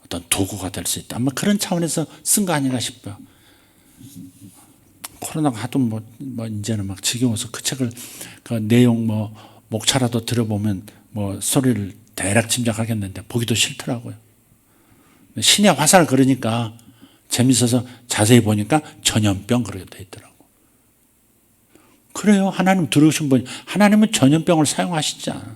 Speaker 1: 어떤 도구가 될 수 있다. 아마 그런 차원에서 쓴 거 아닌가 싶어요. 코로나가 하도 이제는 막 지겨워서 그 책을 그 내용 목차라도 들어보면 소리를 대략 짐작하겠는데 보기도 싫더라고요. 신의 화살 그러니까 재밌어서 자세히 보니까 전염병 그렇게 돼 있더라고. 그래요. 하나님 들어오신 분, 하나님은 전염병을 사용하시지 않아요.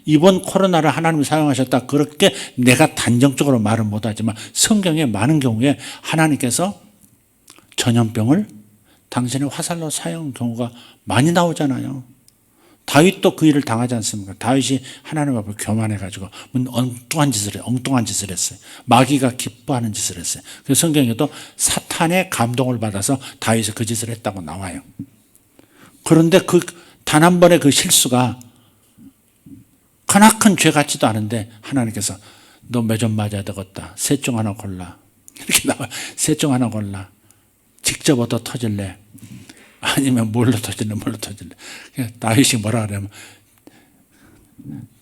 Speaker 1: 이번 코로나를 하나님이 사용하셨다. 그렇게 내가 단정적으로 말은 못하지만 성경에 많은 경우에 하나님께서 전염병을 당신의 화살로 사용한 경우가 많이 나오잖아요. 다윗도 그 일을 당하지 않습니까? 다윗이 하나님 앞에 교만해가지고 엉뚱한 짓을 했어요. 마귀가 기뻐하는 짓을 했어요. 그래서 성경에도 사탄의 감동을 받아서 다윗이 그 짓을 했다고 나와요. 그런데 단 한 번의 그 실수가 크나큰 죄 같지도 않은데 하나님께서 너 매점 맞아야 되겠다. 셋 중 하나 골라. 이렇게 나와. 셋 중 하나 골라. 직접 얻어 터질래? 아니면 뭘로 터질래? 다윗이 뭐라 그러면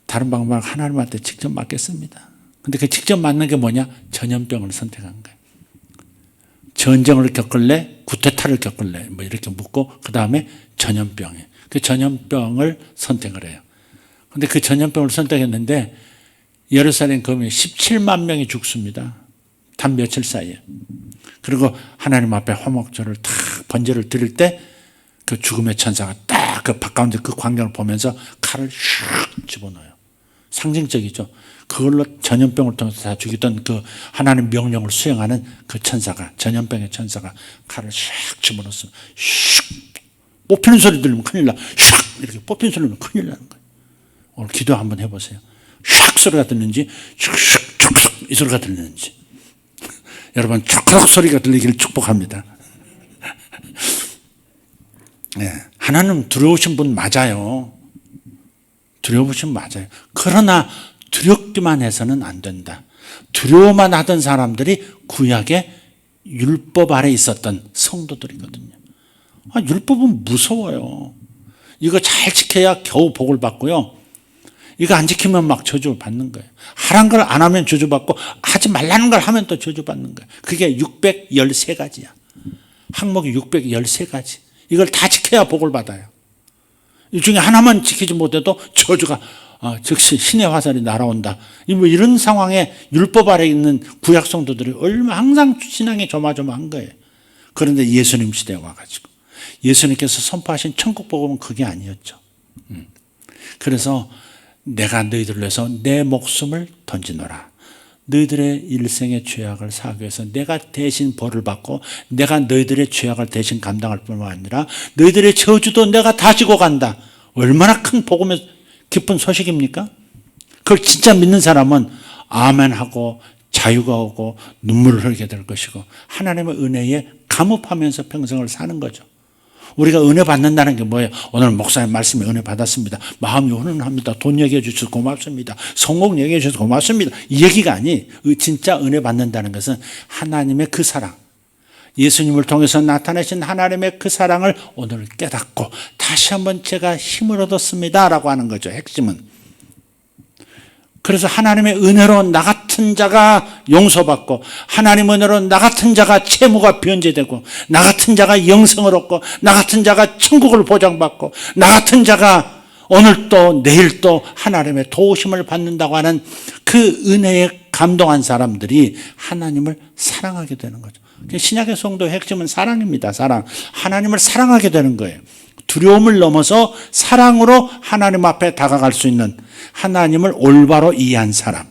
Speaker 1: 다른 방법 하나님한테 직접 맞겠습니다. 근데 그 직접 맞는 게 뭐냐? 전염병을 선택한 거예요. 전쟁을 겪을래? 구테타를 겪을래? 이렇게 묻고 그 다음에 전염병에 그 전염병을 선택을 해요. 근데 그 전염병을 선택했는데 예루살렘 거민이 17만 명이 죽습니다. 단 며칠 사이에. 그리고 하나님 앞에 화목제를 탁 번제를 드릴 때 그 죽음의 천사가 딱 그 바깥에 그 광경을 보면서 칼을 슉 집어넣어요. 상징적이죠. 그걸로 전염병을 통해서 다 죽이던 그 하나님 명령을 수행하는 그 천사가, 전염병의 천사가 칼을 슉 집어넣었습니다. 슉! 뽑히는 소리 들리면 큰일 나. 슉! 이렇게 뽑히는 소리 들리면 큰일 나는 거예요. 오늘 기도 한번 해보세요. 슉! 소리가 들리는지, 슉! 슉! 이 소리가 들리는지. 여러분, 촉촉 소리가 들리기를 축복합니다. 네, 하나님 두려우신 분 맞아요. 두려우신 분 맞아요. 그러나 두렵기만 해서는 안 된다. 두려워만 하던 사람들이 구약의 율법 아래 있었던 성도들이거든요. 율법은 무서워요. 이거 잘 지켜야 겨우 복을 받고요. 이거 안 지키면 막 저주 받는 거예요. 하란 걸 안 하면 저주 받고 하지 말라는 걸 하면 또 저주 받는 거예요. 그게 613가지야. 항목이 613가지. 이걸 다 지켜야 복을 받아요. 이 중에 하나만 지키지 못해도 저주가 즉시 신의 화살이 날아온다. 이런 상황에 율법 아래 있는 구약 성도들이 항상 신앙이 조마조마한 거예요. 그런데 예수님 시대에 와가지고 예수님께서 선포하신 천국 복음은 그게 아니었죠. 그래서 내가 너희들을 위해서 내 목숨을 던지노라. 너희들의 일생의 죄악을 사하기 위해서 내가 대신 벌을 받고 내가 너희들의 죄악을 대신 감당할 뿐만 아니라 너희들의 저주도 내가 다 지고 간다. 얼마나 큰 복음의 기쁜 소식입니까? 그걸 진짜 믿는 사람은 아멘하고 자유가 오고 눈물을 흘리게 될 것이고 하나님의 은혜에 감업하면서 평생을 사는 거죠. 우리가 은혜 받는다는 게 뭐예요? 오늘 목사님 말씀에 은혜 받았습니다. 마음이 훈훈합니다. 돈 얘기해 주셔서 고맙습니다. 성공 얘기해 주셔서 고맙습니다. 이 얘기가 아니, 진짜 은혜 받는다는 것은 하나님의 그 사랑, 예수님을 통해서 나타내신 하나님의 그 사랑을 오늘 깨닫고 다시 한번 제가 힘을 얻었습니다 라고 하는 거죠. 핵심은. 그래서 하나님의 은혜로 나 같은 자가 용서받고 하나님의 은혜로 나 같은 자가 채무가 변제되고 나 같은 자가 영생을 얻고 나 같은 자가 천국을 보장받고 나 같은 자가 오늘 또 내일 또 하나님의 도우심을 받는다고 하는 그 은혜에 감동한 사람들이 하나님을 사랑하게 되는 거죠. 신약의 성도의 핵심은 사랑입니다. 사랑. 하나님을 사랑하게 되는 거예요. 두려움을 넘어서 사랑으로 하나님 앞에 다가갈 수 있는 하나님을 올바로 이해한 사람.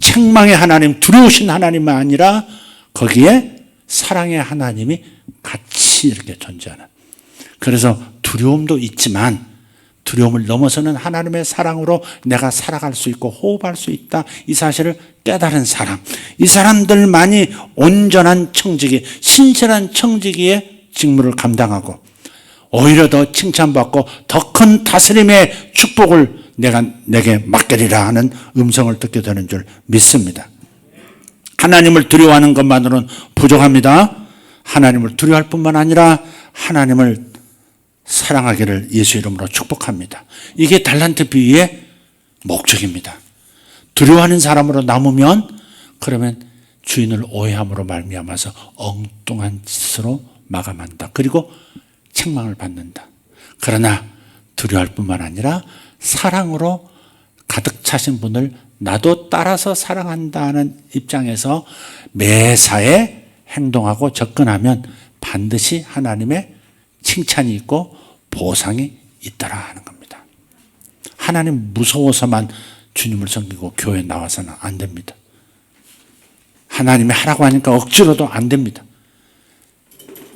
Speaker 1: 책망의 하나님, 두려우신 하나님이 아니라 거기에 사랑의 하나님이 같이 이렇게 존재하는. 그래서 두려움도 있지만 두려움을 넘어서는 하나님의 사랑으로 내가 살아갈 수 있고 호흡할 수 있다. 이 사실을 깨달은 사람. 이 사람들만이 온전한 청지기, 신실한 청지기의 직무를 감당하고 오히려 더 칭찬받고 더 큰 다스림의 축복을 내게 맡기리라 하는 음성을 듣게 되는 줄 믿습니다. 하나님을 두려워하는 것만으로는 부족합니다. 하나님을 두려워할 뿐만 아니라 하나님을 사랑하기를 예수 이름으로 축복합니다. 이게 달란트 비유의 목적입니다. 두려워하는 사람으로 남으면 그러면 주인을 오해함으로 말미암아서 엉뚱한 짓으로 마감한다. 그리고 책망을 받는다. 그러나 두려워할 뿐만 아니라 사랑으로 가득 차신 분을 나도 따라서 사랑한다는 입장에서 매사에 행동하고 접근하면 반드시 하나님의 칭찬이 있고 보상이 있더라 하는 겁니다. 하나님 무서워서만 주님을 섬기고 교회에 나와서는 안 됩니다. 하나님이 하라고 하니까 억지로도 안 됩니다.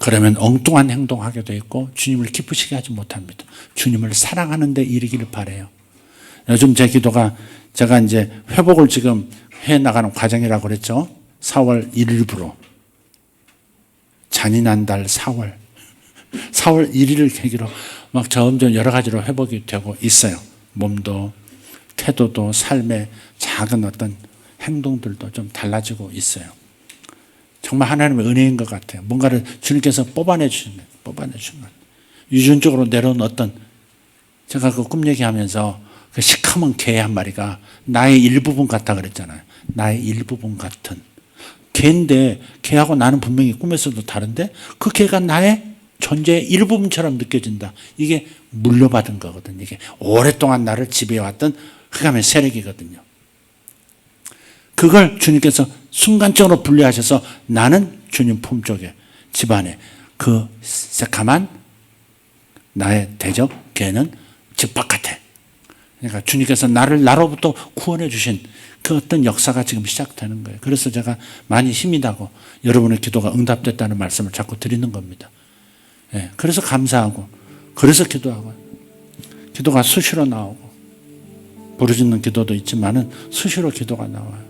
Speaker 1: 그러면 엉뚱한 행동하게 돼 있고 주님을 기쁘시게 하지 못합니다. 주님을 사랑하는 데 이르기를 바라요. 요즘 제 기도가 제가 이제 회복을 지금 해 나가는 과정이라고 그랬죠. 4월 1일부로 잔인한 달 4월 1일을 계기로 막 점점 여러 가지로 회복이 되고 있어요. 몸도 태도도 삶의 작은 어떤 행동들도 좀 달라지고 있어요. 정말 하나님의 은혜인 것 같아요. 뭔가를 주님께서 뽑아내 주신 거예요. 유전적으로 내려온 어떤, 제가 그 꿈 얘기하면서 그 시커먼 개 한 마리가 나의 일부분 같다 그랬잖아요. 나의 일부분 같은 개인데, 개하고 나는 분명히 꿈에서도 다른데 그 개가 나의 존재의 일부분처럼 느껴진다. 이게 물려받은 거거든요. 이게 오랫동안 나를 지배해왔던 흑암의 세력이거든요. 그걸 주님께서 순간적으로 분리하셔서 나는 주님 품속에, 집안에 그 새카만 나의 대적 개는 집 바깥에. 그러니까 주님께서 나를 나로부터 구원해 주신 그 어떤 역사가 지금 시작되는 거예요. 그래서 제가 많이 힘이 나고 여러분의 기도가 응답됐다는 말씀을 자꾸 드리는 겁니다. 예, 그래서 감사하고, 그래서 기도하고, 기도가 수시로 나오고, 부르짖는 기도도 있지만은 수시로 기도가 나와요.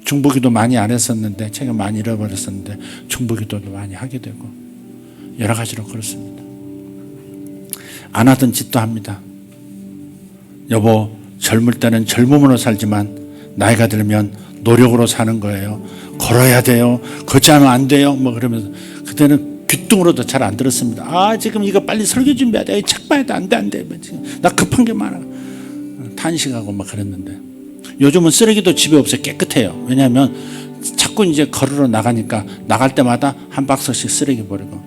Speaker 1: 중보기도 많이 안 했었는데, 제가 많이 잃어버렸었는데 중보기도도 많이 하게 되고 여러 가지로 그렇습니다. 안 하던 짓도 합니다. 여보, 젊을 때는 젊음으로 살지만 나이가 들면 노력으로 사는 거예요. 걸어야 돼요. 걷지 않으면 안 돼요. 뭐 그러면서 그때는 귀뚱으로도 잘 안 들었습니다. 아, 지금 이거 빨리 설교 준비해야 돼. 책 봐야 돼. 안 돼, 안 돼. 나 급한 게 많아. 탄식하고 막 그랬는데 요즘은 쓰레기도 집에 없어요. 깨끗해요. 왜냐하면 자꾸 이제 걸으러 나가니까 나갈 때마다 한 박스씩 쓰레기 버리고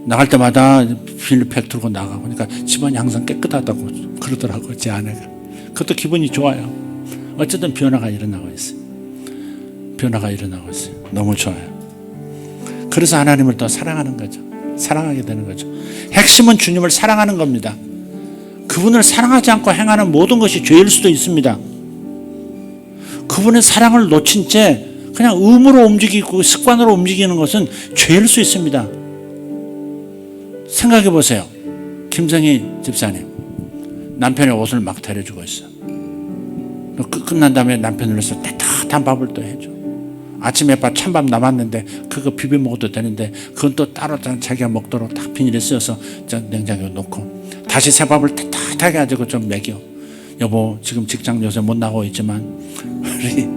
Speaker 1: 나갈 때마다 비닐팩 들고 나가고, 그러니까 집안이 항상 깨끗하다고 그러더라고요. 제 아내가. 그것도 기분이 좋아요. 어쨌든 변화가 일어나고 있어요. 변화가 일어나고 있어요. 너무 좋아요. 그래서 하나님을 더 사랑하는 거죠. 사랑하게 되는 거죠. 핵심은 주님을 사랑하는 겁니다. 그분을 사랑하지 않고 행하는 모든 것이 죄일 수도 있습니다. 그분의 사랑을 놓친 채 그냥 의무로 움직이고 습관으로 움직이는 것은 죄일 수 있습니다. 생각해 보세요. 김성희 집사님, 남편의 옷을 막 데려주고 있어. 끝난 다음에 남편을 위해서 따뜻한 밥을 또 해줘. 아침에 밥 찬밥 남았는데 그거 비벼 먹어도 되는데 그건 또 따로 자기가 먹도록 딱 비닐에 쓰여서 냉장고에 놓고 다시 새 밥을 따뜻하게 가지고 좀 먹여. 여보, 지금 직장 요새 못 나가고 있지만 우리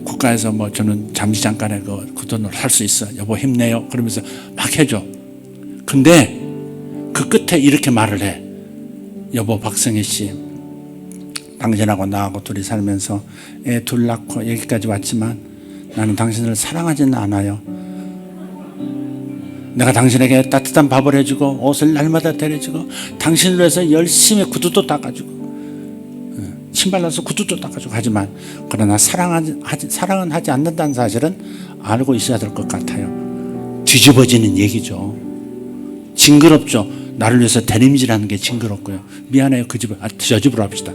Speaker 1: 국가에서 뭐 저는 잠시 잠깐의 그 돈으로 살 수 있어. 여보 힘내요. 그러면서 막 해줘. 근데 그 끝에 이렇게 말을 해. 여보, 박성희 씨, 당신하고 나하고 둘이 살면서 애 둘 낳고 여기까지 왔지만 나는 당신을 사랑하지는 않아요. 내가 당신에게 따뜻한 밥을 해주고 옷을 날마다 데려주고 당신을 위해서 열심히 구두도 닦아주고 신발라서 구두도 닦아주고 하지만 그러나 사랑은 하지 않는다는 사실은 알고 있어야 될 것 같아요. 뒤집어지는 얘기죠. 징그럽죠. 나를 위해서 대림질하는 게 징그럽고요. 미안해요. 그 집을, 저 집으로 합시다.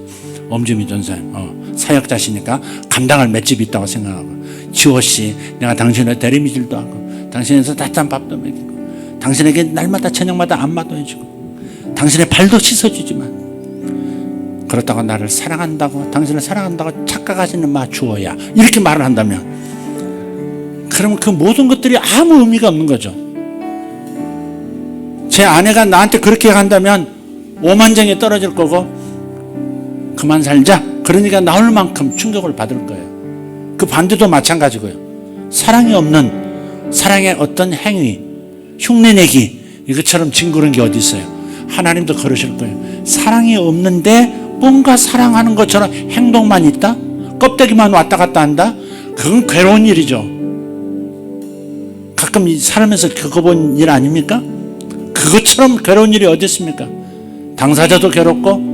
Speaker 1: 엄주미 전사님, 사역자시니까 감당할 맷집이 있다고 생각하고, 지호씨, 내가 당신의 대리미질도 하고 당신에서 따뜻한 밥도 먹이고 당신에게 날마다 저녁마다 안마도 해주고 당신의 발도 씻어주지만 그렇다고 나를 사랑한다고, 당신을 사랑한다고 착각하시는 마 주어야, 이렇게 말을 한다면 그러면 그 모든 것들이 아무 의미가 없는 거죠. 제 아내가 나한테 그렇게 한다면 오만정에 떨어질 거고 그만 살자 그러니까 나올 만큼 충격을 받을 거예요. 그 반대도 마찬가지고요. 사랑이 없는, 사랑의 어떤 행위, 흉내내기, 이것처럼 징그러운 게 어디 있어요. 하나님도 그러실 거예요. 사랑이 없는데 뭔가 사랑하는 것처럼 행동만 있다, 껍데기만 왔다 갔다 한다, 그건 괴로운 일이죠. 가끔 살면서 겪어본 일 아닙니까? 그것처럼 괴로운 일이 어디 있습니까? 당사자도 괴롭고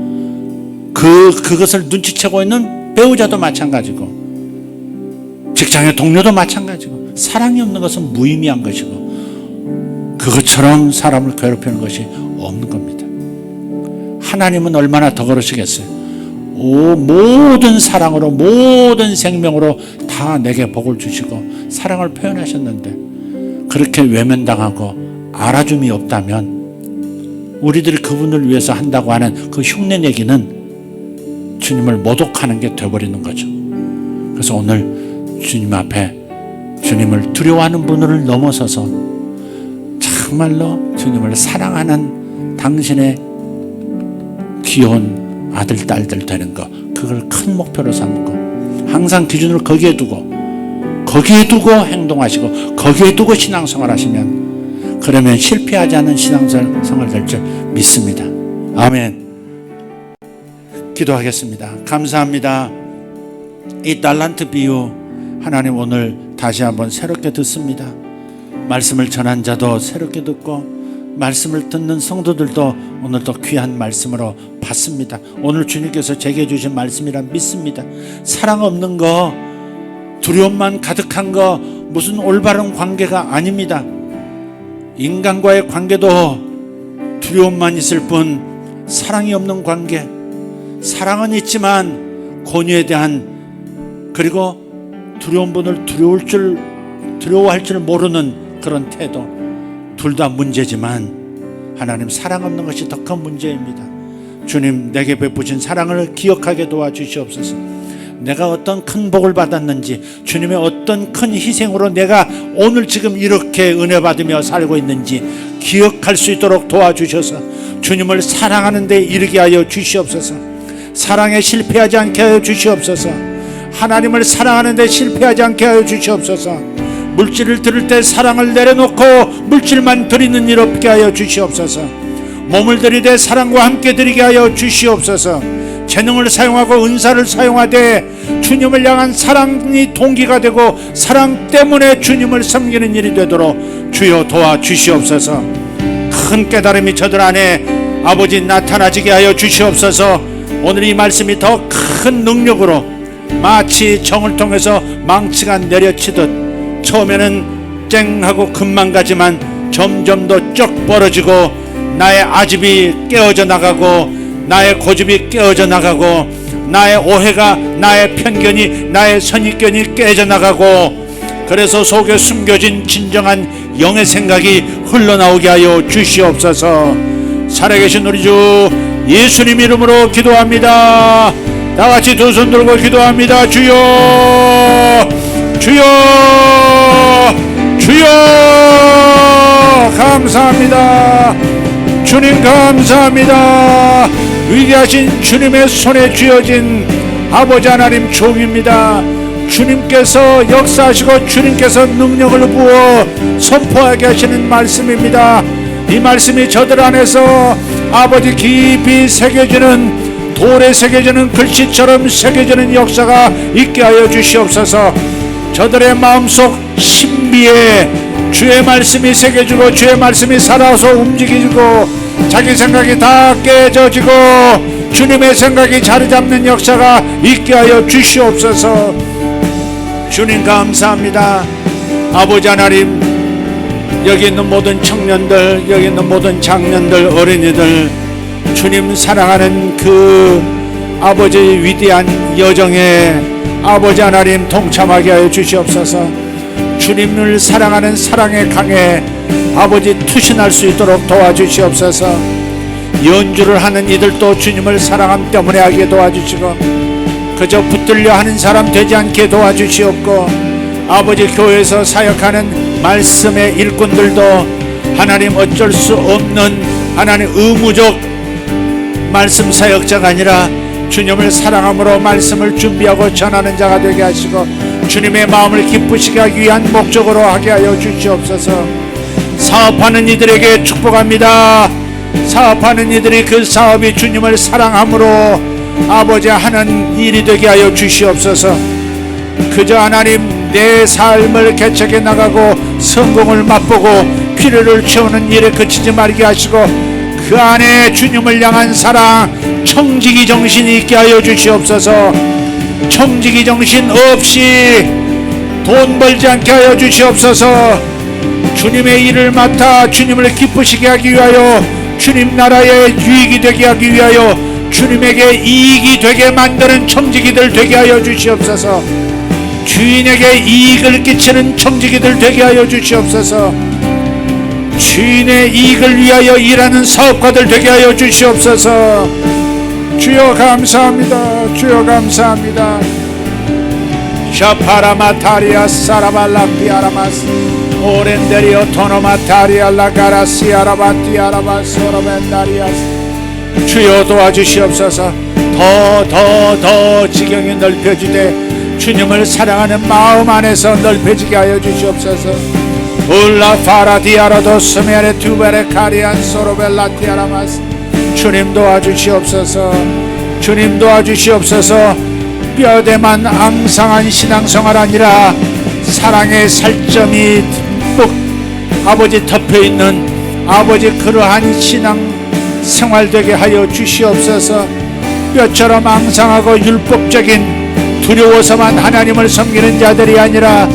Speaker 1: 그것을 눈치채고 있는 배우자도 마찬가지고 직장의 동료도 마찬가지고 사랑이 없는 것은 무의미한 것이고 그것처럼 사람을 괴롭히는 것이 없는 겁니다. 하나님은 얼마나 더 그러시겠어요? 모든 사랑으로 모든 생명으로 다 내게 복을 주시고 사랑을 표현하셨는데 그렇게 외면당하고 알아줌이 없다면 우리들이 그분을 위해서 한다고 하는 그 흉내내기는 주님을 모독하는 게 되어버리는 거죠. 그래서 오늘 주님 앞에 주님을 두려워하는 분을 넘어서서 정말로 주님을 사랑하는 당신의 귀여운 아들, 딸들 되는 거, 그걸 큰 목표로 삼고 항상 기준을 거기에 두고 행동하시고 거기에 두고 신앙생활 하시면 그러면 실패하지 않는 신앙생활 될 줄 믿습니다. 아멘. 기도하겠습니다. 감사합니다. 이 달란트 비유 하나님 오늘 다시 한번 새롭게 듣습니다. 말씀을 전한 자도 새롭게 듣고 말씀을 듣는 성도들도 오늘도 귀한 말씀으로 받습니다. 오늘 주님께서 제게 주신 말씀이라 믿습니다. 사랑 없는 거, 두려움만 가득한 거 무슨 올바른 관계가 아닙니다. 인간과의 관계도 두려움만 있을 뿐 사랑이 없는 관계, 사랑은 있지만 권유에 대한 그리고 두려운 분을 두려워할 줄 모르는 그런 태도, 둘 다 문제지만 하나님 사랑 없는 것이 더 큰 문제입니다. 주님, 내게 베푸신 사랑을 기억하게 도와주시옵소서. 내가 어떤 큰 복을 받았는지, 주님의 어떤 큰 희생으로 내가 오늘 지금 이렇게 은혜 받으며 살고 있는지 기억할 수 있도록 도와주셔서 주님을 사랑하는 데 이르게 하여 주시옵소서. 사랑에 실패하지 않게 하여 주시옵소서. 하나님을 사랑하는 데 실패하지 않게 하여 주시옵소서. 물질을 드릴 때 사랑을 내려놓고 물질만 드리는 일 없게 하여 주시옵소서. 몸을 드리되 사랑과 함께 드리게 하여 주시옵소서. 재능을 사용하고 은사를 사용하되 주님을 향한 사랑이 동기가 되고 사랑 때문에 주님을 섬기는 일이 되도록 주여 도와주시옵소서. 큰 깨달음이 저들 안에 아버지 나타나지게 하여 주시옵소서. 오늘 이 말씀이 더 큰 능력으로 마치 정을 통해서 망치가 내려치듯 처음에는 쨍하고 금방 가지만 점점 더 쭉 벌어지고 나의 아집이 깨어져 나가고 나의 고집이 깨어져 나가고 나의 오해가, 나의 편견이, 나의 선입견이 깨져 나가고 그래서 속에 숨겨진 진정한 영의 생각이 흘러나오게 하여 주시옵소서. 살아계신 우리 주 예수님 이름으로 기도합니다. 다같이 두 손 들고 기도합니다. 주여, 주여, 주여, 감사합니다. 주님 감사합니다. 위대하신 주님의 손에 쥐어진 아버지 하나님 종입니다. 주님께서 역사하시고 주님께서 능력을 부어 선포하게 하시는 말씀입니다. 이 말씀이 저들 안에서 아버지 깊이 새겨지는, 돌에 새겨지는 글씨처럼 새겨지는 역사가 있게 하여 주시옵소서. 저들의 마음속 신비에 주의 말씀이 새겨지고 주의 말씀이 살아서 움직이고 자기 생각이 다 깨져지고 주님의 생각이 자리 잡는 역사가 있게 하여 주시옵소서. 주님 감사합니다. 아버지 하나님, 여기 있는 모든 청년들, 여기 있는 모든 장년들, 어린이들, 주님 사랑하는 그 아버지의 위대한 여정에 아버지 하나님 동참하게 하여 주시옵소서. 주님을 사랑하는 사랑의 강에 아버지 투신할 수 있도록 도와주시옵소서. 연주를 하는 이들도 주님을 사랑함 때문에 하게 도와주시고 그저 붙들려 하는 사람 되지 않게 도와주시옵고 아버지 교회에서 사역하는 말씀의 일꾼들도 하나님 어쩔 수 없는 하나님 의무적 말씀 사역자가 아니라 주님을 사랑함으로 말씀을 준비하고 전하는 자가 되게 하시고 주님의 마음을 기쁘시게 하기 위한 목적으로 하게 하여 주시옵소서. 사업하는 이들에게 축복합니다. 사업하는 이들이 그 사업이 주님을 사랑함으로 아버지 하는 일이 되게 하여 주시옵소서. 그저 하나님 내 삶을 개척해 나가고 성공을 맛보고 필요를 채우는 일에 그치지 말게 하시고 그 안에 주님을 향한 사랑, 청지기 정신이 있게 하여 주시옵소서. 청지기 정신 없이 돈 벌지 않게 하여 주시옵소서. 주님의 일을 맡아 주님을 기쁘시게 하기 위하여, 주님 나라의 유익이 되게 하기 위하여, 주님에게 이익이 되게 만드는 청지기들 되게 하여 주시옵소서. 주인에게 이익을 끼치는 청지기들 되게 하여 주시옵소서. 주인의 이익을 위하여 일하는 사업가들 되게 하여 주시옵소서. 주여 감사합니다. 주여 감사합니다. 샤파라마타리아 사라발라피아라마스 오렌데리오 토노마타리아 라가라시아라바티아라바소로벤다리아스. 주여 도와주시옵소서. 더 지경이 넓혀지되 주님을 사랑하는 마음 안에서 넓혀지게 하여 주시옵소서. 울라 파라디아라도 스메레 투베레 카리안 소로벨라티아라마스. 주님 도와주시옵소서. 주님 도와주시옵소서. 뼈대만 앙상한 신앙생활 아니라 사랑의 살점이 듬뿍 아버지 덮여있는 아버지 그러한 신앙생활 되게 하여 주시옵소서. 뼈처럼 앙상하고 율법적인 두려워서만 하나님을 섬기는 자들이 아니라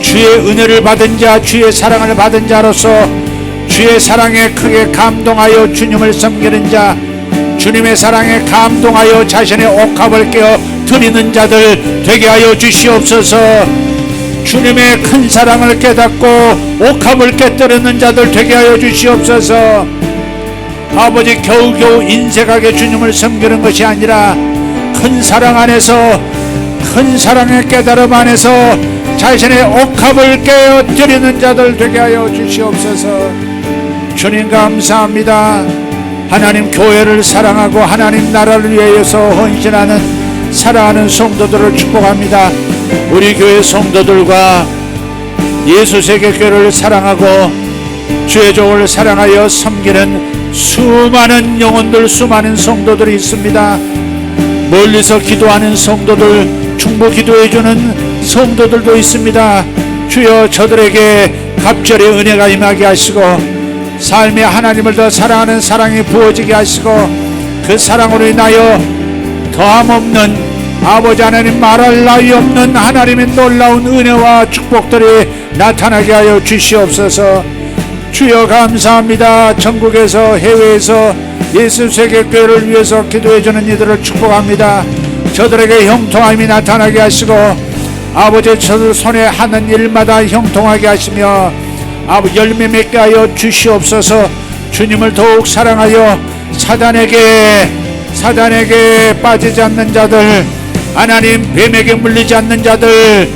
Speaker 1: 주의 은혜를 받은 자, 주의 사랑을 받은 자로서 주의 사랑에 크게 감동하여 주님을 섬기는 자, 주님의 사랑에 감동하여 자신의 옥합을 깨어 드리는 자들 되게 하여 주시옵소서. 주님의 큰 사랑을 깨닫고 옥합을 깨뜨리는 자들 되게 하여 주시옵소서. 아버지 겨우겨우 인색하게 주님을 섬기는 것이 아니라 큰 사랑 안에서, 큰 사랑의 깨달음 안에서 자신의 옥합을 깨어뜨리는 자들 되게 하여 주시옵소서. 주님 감사합니다. 하나님 교회를 사랑하고 하나님 나라를 위해서 헌신하는 사랑하는 성도들을 축복합니다. 우리 교회 성도들과 예수세계교회를 사랑하고 주의 종을 사랑하여 섬기는 수많은 영혼들, 수많은 성도들이 있습니다. 멀리서 기도하는 성도들, 중보 기도해주는 성도들도 있습니다. 주여 저들에게 갑절의 은혜가 임하게 하시고 삶에 하나님을 더 사랑하는 사랑이 부어지게 하시고 그 사랑으로 인하여 더함없는 아버지 하나님 말할 나위 없는 하나님의 놀라운 은혜와 축복들이 나타나게 하여 주시옵소서. 주여 감사합니다. 전국에서 해외에서 예수세계교회를 위해서 기도해주는 이들을 축복합니다. 저들에게 형통함이 나타나게 하시고 아버지 저들 손에 하는 일마다 형통하게 하시며 아버지 열매 맺게 하여 주시옵소서. 주님을 더욱 사랑하여 사단에게 빠지지 않는 자들, 하나님 뱀에게 물리지 않는 자들,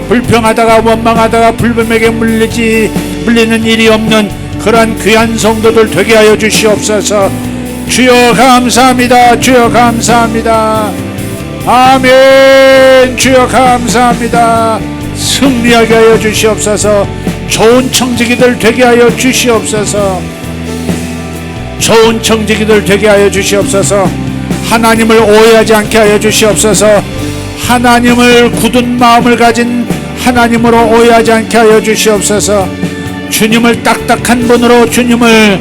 Speaker 1: 불평하다가 원망하다가 불뱀에게 물리는 일이 없는 그러한 귀한 성도들 되게 하여 주시옵소서. 주여 감사합니다. 주여 감사합니다. 아멘. 주여 감사합니다. 승리하게 하여 주시옵소서. 좋은 청지기들 되게 하여 주시옵소서. 좋은 청지기들 되게 하여 주시옵소서. 하나님을 오해하지 않게 하여 주시옵소서. 하나님을 굳은 마음을 가진 하나님으로 오해하지 않게 하여 주시옵소서. 주님을 딱딱한 분으로, 주님을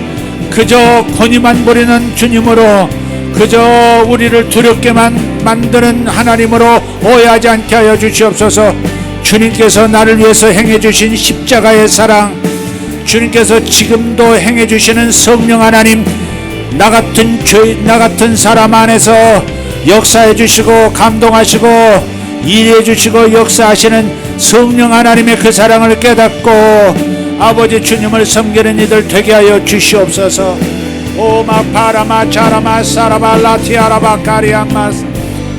Speaker 1: 그저 권위만 부리는 주님으로, 그저 우리를 두렵게만 만드는 하나님으로 오해하지 않게 하여 주시옵소서. 주님께서 나를 위해서 행해주신 십자가의 사랑, 주님께서 지금도 행해주시는 성령 하나님, 나 같은 사람 안에서 역사해 주시고 감동하시고 일해 주시고 역사하시는 성령 하나님의 그 사랑을 깨닫고 아버지 주님을 섬기는 이들 되게 하여 주시옵소서. 오마 파라마 차라마 사라발라 티아라바 카리아마스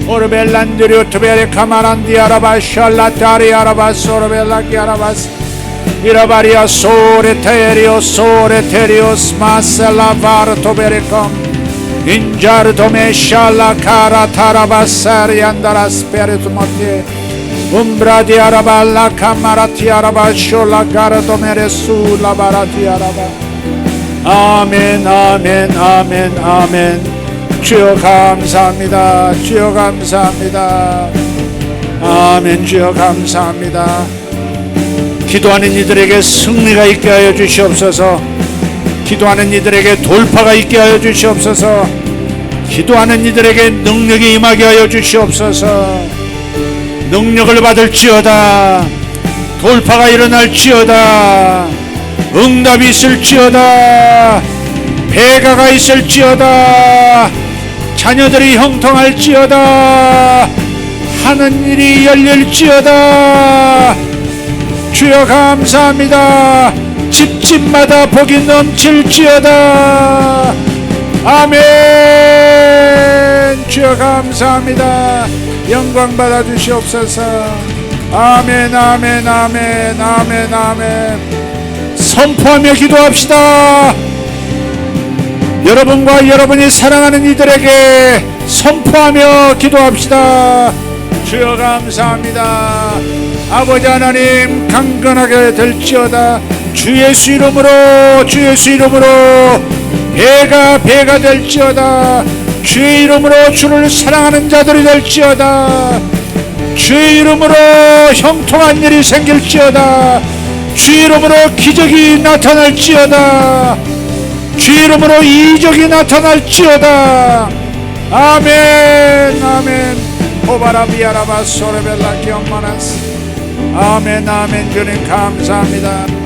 Speaker 1: 오르벨란드리오 투베레 카마란디아라바 샬라타리아라바 소르벨라키아라바스 이라바리아 소레테리오 소레테리오스 마셀라바르 토베레콤 인자르도메 샬라카라 타라바사리안다라 스페리투모티 umbradiaraba 카마라티아라바 숄라가르도메레 술라바라티아라바. 아멘 아멘 아멘 아멘. 주여 감사합니다. 주여 감사합니다. 아멘. 주여 감사합니다. 기도하는 이들에게 승리가 있게 하여 주시옵소서. 기도하는 이들에게 돌파가 있게 하여 주시옵소서. 기도하는 이들에게 능력이 임하게 하여 주시옵소서. 능력을 받을지어다. 돌파가 일어날지어다. 응답이 있을지어다. 배가가 있을지어다. 자녀들이 형통할지어다. 하는 일이 열릴지어다. 주여 감사합니다. 집집마다 복이 넘칠지어다. 아멘. 주여 감사합니다. 영광 받아 주시옵소서. 아멘 아멘 아멘 아멘 아멘. 선포하며 기도합시다. 여러분과 여러분이 사랑하는 이들에게 선포하며 기도합시다. 주여 감사합니다. 아버지 하나님, 강건하게 될지어다. 주 예수 이름으로, 주 예수 이름으로 배가 될지어다. 주의 이름으로 주를 사랑하는 자들이 될지어다. 주의 이름으로 형통한 일이 생길지어다. 주의 이름으로 기적이 나타날지어다. 주의 이름으로 이적이 나타날지어다. 아멘 아멘. 오바라비아라바 소레벨라 기엄마나스. 아멘 아멘. 주님 감사합니다.